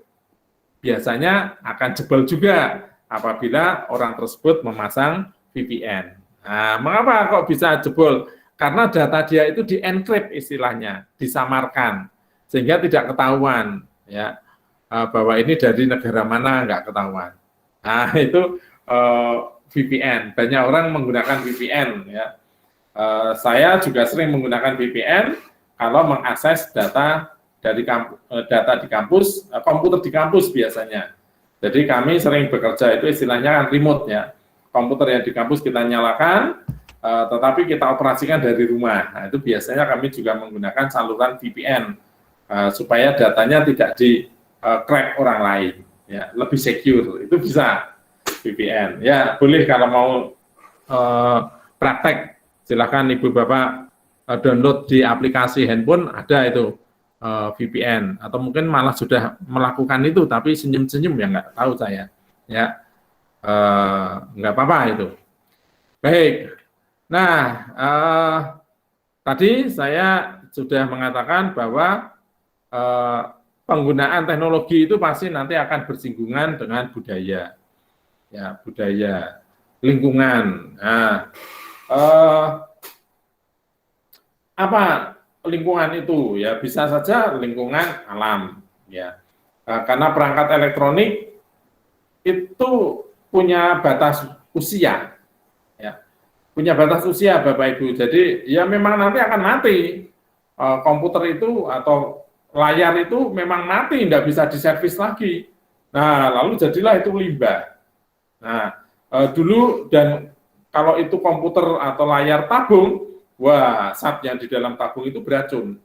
biasanya akan jebol juga apabila orang tersebut memasang VPN. Nah, mengapa kok bisa jebol? Karena data dia itu di-encrypt istilahnya, disamarkan, sehingga tidak ketahuan, ya, bahwa ini dari negara mana nggak ketahuan. Nah, itu VPN. Banyak orang menggunakan VPN, ya. Saya juga sering menggunakan VPN kalau mengakses data dari data di kampus, komputer di kampus biasanya. Jadi kami sering bekerja itu istilahnya kan remote, ya. Komputer yang di kampus kita nyalakan, tetapi kita operasikan dari rumah. Nah, itu biasanya kami juga menggunakan saluran VPN supaya datanya tidak di-crack orang lain, ya, lebih secure. Itu bisa VPN. Ya, boleh kalau mau praktek, silahkan ibu bapak download di aplikasi handphone, ada itu VPN, atau mungkin malah sudah melakukan itu tapi senyum-senyum, ya nggak tahu saya, ya, nggak apa-apa itu. Baik, nah tadi saya sudah mengatakan bahwa penggunaan teknologi itu pasti nanti akan bersinggungan dengan budaya, ya, budaya, lingkungan. Nah, apa lingkungan itu? Ya, bisa saja lingkungan alam, ya, karena perangkat elektronik itu punya batas usia, ya, punya batas usia Bapak Ibu. Jadi ya memang nanti akan mati komputer itu atau layar itu memang mati, tidak bisa diservis lagi. Nah, lalu jadilah itu limbah. Nah, dulu, dan kalau itu komputer atau layar tabung, wah, zat yang di dalam tabung itu beracun.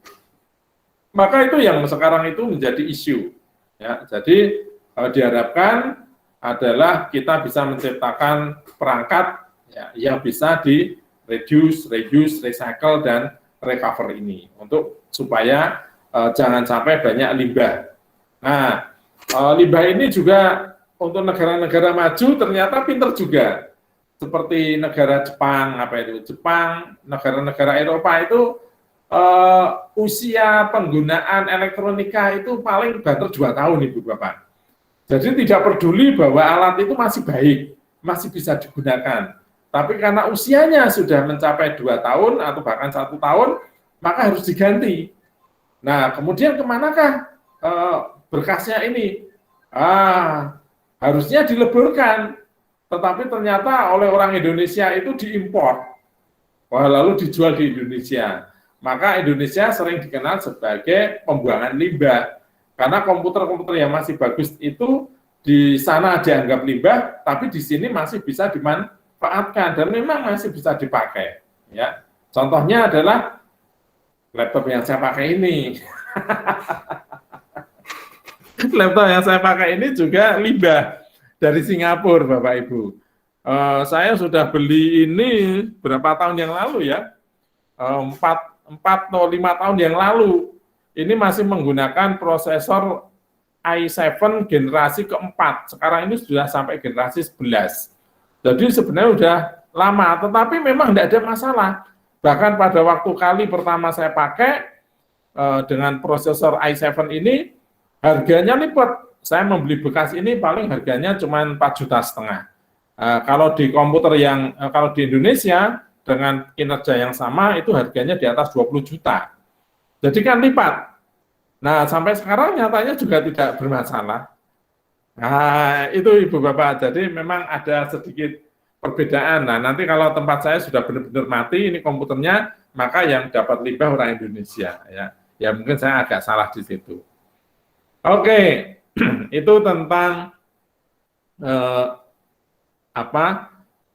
Maka itu yang sekarang itu menjadi isu. Ya, jadi diharapkan adalah kita bisa menciptakan perangkat, ya, yang bisa di reduce, recycle, dan recover ini untuk supaya jangan sampai banyak limbah. Nah, limbah ini juga untuk negara-negara maju ternyata pinter juga. Seperti negara Jepang, negara-negara Eropa itu usia penggunaan elektronika itu paling banter 2 tahun, Ibu Bapak. Jadi tidak peduli bahwa alat itu masih baik, masih bisa digunakan. Tapi karena usianya sudah mencapai 2 tahun atau bahkan 1 tahun, maka harus diganti. Nah, kemudian kemanakah berkasnya ini? Harusnya dileburkan, tetapi ternyata oleh orang Indonesia itu diimpor, lalu dijual di Indonesia. Maka Indonesia sering dikenal sebagai pembuangan limbah, karena komputer-komputer yang masih bagus itu di sana dianggap limbah, tapi di sini masih bisa dimanfaatkan dan memang masih bisa dipakai. Ya, contohnya adalah laptop yang saya pakai ini. Laptop yang saya pakai ini juga limbah dari Singapura, Bapak Ibu. Saya sudah beli ini berapa tahun yang lalu, ya, 4 atau 5 tahun yang lalu. Ini masih menggunakan prosesor i7 generasi keempat. Sekarang ini sudah sampai generasi 11. Jadi sebenarnya sudah lama, tetapi memang tidak ada masalah. Bahkan pada waktu kali pertama saya pakai, dengan prosesor i7 ini harganya lipat. Saya membeli bekas ini paling harganya cuma 4,5 juta. Kalau di komputer kalau di Indonesia dengan kinerja yang sama itu harganya di atas 20 juta. Jadi kan lipat. Nah, sampai sekarang nyatanya juga tidak bermasalah. Nah, itu Ibu Bapak. Jadi memang ada sedikit perbedaan. Nah, nanti kalau tempat saya sudah benar-benar mati ini komputernya, maka yang dapat limbah orang Indonesia ya. Ya mungkin saya agak salah di situ. Oke, itu tentang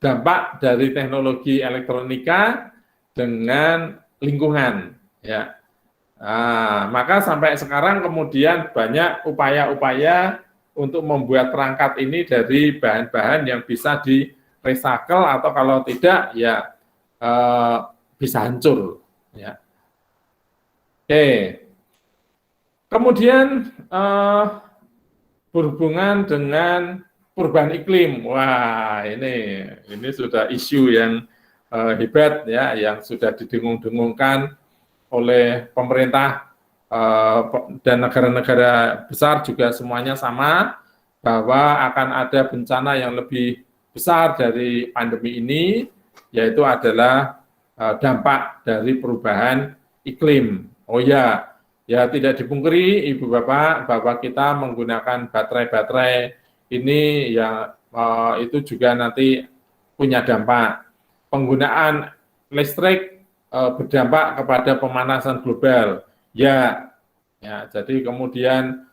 dampak dari teknologi elektronika dengan lingkungan ya. Nah, maka sampai sekarang kemudian banyak upaya-upaya untuk membuat perangkat ini dari bahan-bahan yang bisa di-recycle atau kalau tidak ya bisa hancur ya. Oke. Kemudian berhubungan dengan perubahan iklim. Wah, ini sudah isu yang hebat ya, yang sudah didengung-dengungkan oleh pemerintah dan negara-negara besar juga semuanya sama, bahwa akan ada bencana yang lebih besar dari pandemi ini, yaitu adalah dampak dari perubahan iklim. Oh ya, tidak dipungkiri Ibu Bapak bahwa kita menggunakan baterai-baterai ini yang itu juga nanti punya dampak. Penggunaan listrik berdampak kepada pemanasan global. Ya, jadi kemudian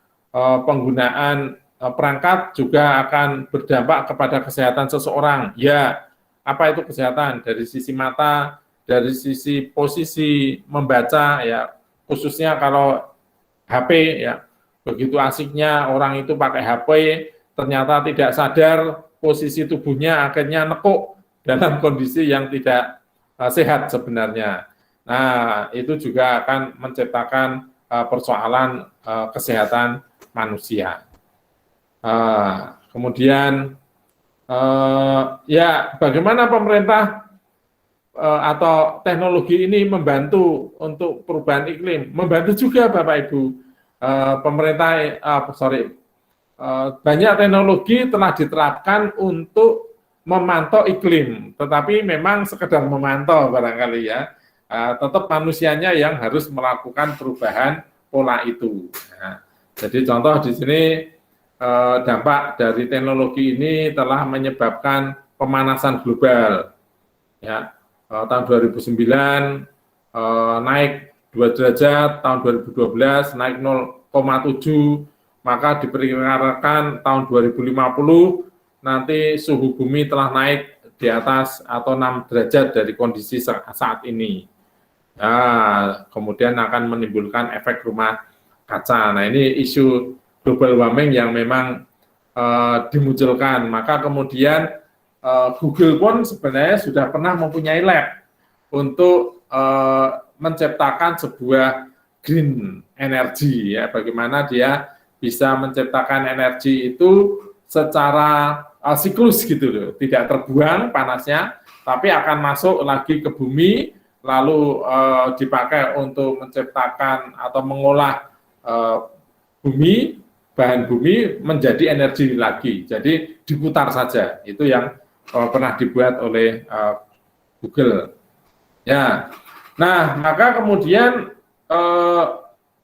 penggunaan perangkat juga akan berdampak kepada kesehatan seseorang. Ya, apa itu kesehatan? Dari sisi mata, dari sisi posisi membaca, ya khususnya kalau HP, ya begitu asiknya orang itu pakai HP, ternyata tidak sadar posisi tubuhnya akhirnya nekuk dalam kondisi yang tidak sehat sebenarnya. Nah, itu juga akan menciptakan persoalan kesehatan manusia. Kemudian, ya bagaimana pemerintah atau teknologi ini membantu untuk perubahan iklim? Membantu juga Bapak Ibu. Pemerintah, banyak teknologi telah diterapkan untuk memantau iklim, tetapi memang sekedar memantau barangkali ya, tetap manusianya yang harus melakukan perubahan pola itu. Nah, jadi contoh di sini dampak dari teknologi ini telah menyebabkan pemanasan global. Ya, tahun 2009 naik 2 derajat, tahun 2012 naik 0,7, maka diperkirakan tahun 2050 nanti suhu bumi telah naik di atas atau 6 derajat dari kondisi saat ini. Nah, kemudian akan menimbulkan efek rumah kaca. Nah, ini isu global warming yang memang dimunculkan. Maka kemudian Google pun sebenarnya sudah pernah mempunyai lab untuk menciptakan sebuah green energy, ya, bagaimana dia bisa menciptakan energi itu secara siklus gitu loh, tidak terbuang panasnya, tapi akan masuk lagi ke bumi, lalu dipakai untuk menciptakan atau mengolah bumi, bahan bumi menjadi energi lagi. Jadi diputar saja, itu yang pernah dibuat oleh Google. Ya, nah maka kemudian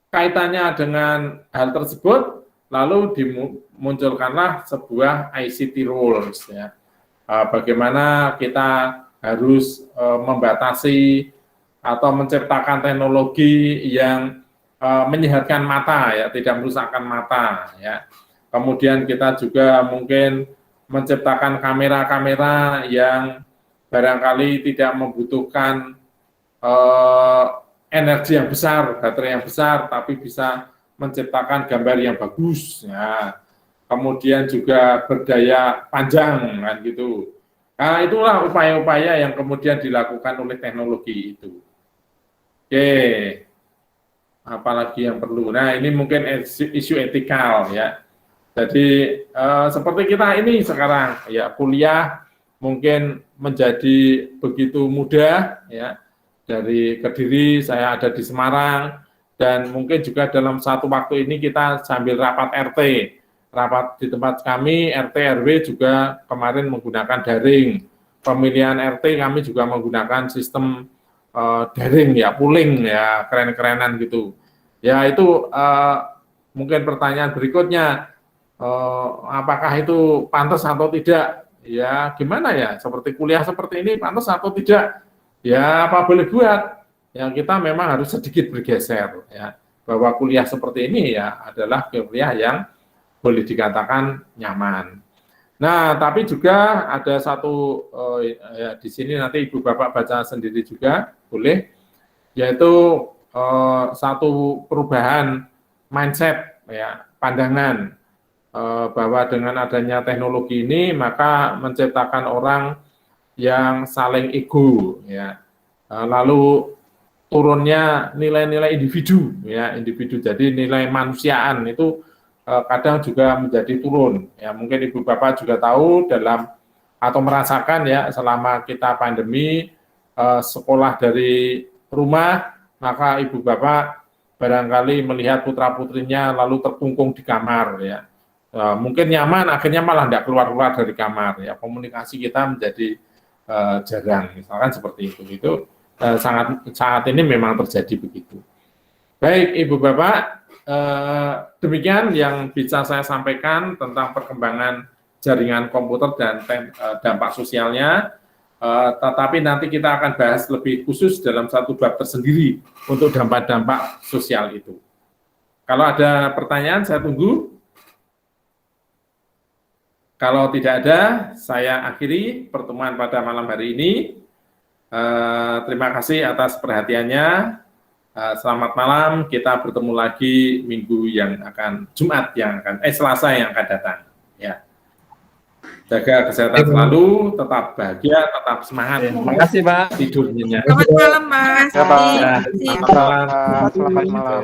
kaitannya dengan hal tersebut, lalu dimunculkanlah sebuah ICT rules, ya. Bagaimana kita harus membatasi atau menciptakan teknologi yang menyehatkan mata, ya, tidak merusakkan mata, ya. Kemudian kita juga mungkin menciptakan kamera-kamera yang barangkali tidak membutuhkan energi yang besar, baterai yang besar, tapi bisa menciptakan gambar yang bagus. Ya. Kemudian juga berdaya panjang, kan gitu. Nah, itulah upaya-upaya yang kemudian dilakukan oleh teknologi itu. Oke, apalagi yang perlu. Nah, ini mungkin isu etikal, ya. Jadi seperti kita ini sekarang, ya, kuliah mungkin menjadi begitu mudah, ya. Dari Kediri saya ada di Semarang, dan mungkin juga dalam satu waktu ini kita sambil rapat RT, rapat di tempat kami, RT RW juga kemarin menggunakan daring, pemilihan RT kami juga menggunakan sistem daring ya, pooling ya, keren-kerenan gitu. Ya itu mungkin pertanyaan berikutnya, apakah itu pantas atau tidak? Ya gimana ya, seperti kuliah seperti ini pantas atau tidak? Ya apa boleh buat? Ya kita memang harus sedikit bergeser ya, bahwa kuliah seperti ini ya adalah kuliah yang boleh dikatakan nyaman. Nah, tapi juga ada satu ya, di sini nanti Ibu Bapak baca sendiri juga boleh, yaitu satu perubahan mindset ya, pandangan bahwa dengan adanya teknologi ini maka menciptakan orang yang saling ego ya, lalu turunnya nilai-nilai individu ya, individu, jadi nilai manusiaan itu kadang juga menjadi turun ya. Mungkin Ibu Bapak juga tahu dalam atau merasakan ya, selama kita pandemi sekolah dari rumah, maka Ibu Bapak barangkali melihat putra-putrinya lalu terkungkung di kamar ya. Mungkin nyaman, akhirnya malah tidak keluar-keluar dari kamar ya. Komunikasi kita menjadi jarang, misalkan seperti itu. Itu saat ini memang terjadi begitu. Baik Ibu Bapak, demikian yang bisa saya sampaikan tentang perkembangan jaringan komputer dan dampak sosialnya. Tetapi nanti kita akan bahas lebih khusus dalam satu bab tersendiri untuk dampak-dampak sosial itu. Kalau ada pertanyaan, saya tunggu. Kalau tidak ada, saya akhiri pertemuan pada malam hari ini. Terima kasih atas perhatiannya. Selamat malam. Kita bertemu lagi minggu yang akan, Selasa yang akan datang. Ya. Jaga kesehatan selalu, tetap bahagia, tetap semangat. Terima kasih, Pak. Tidurnya. Selamat malam, Mas. Ya, Pak. Selamat malam. Selamat malam.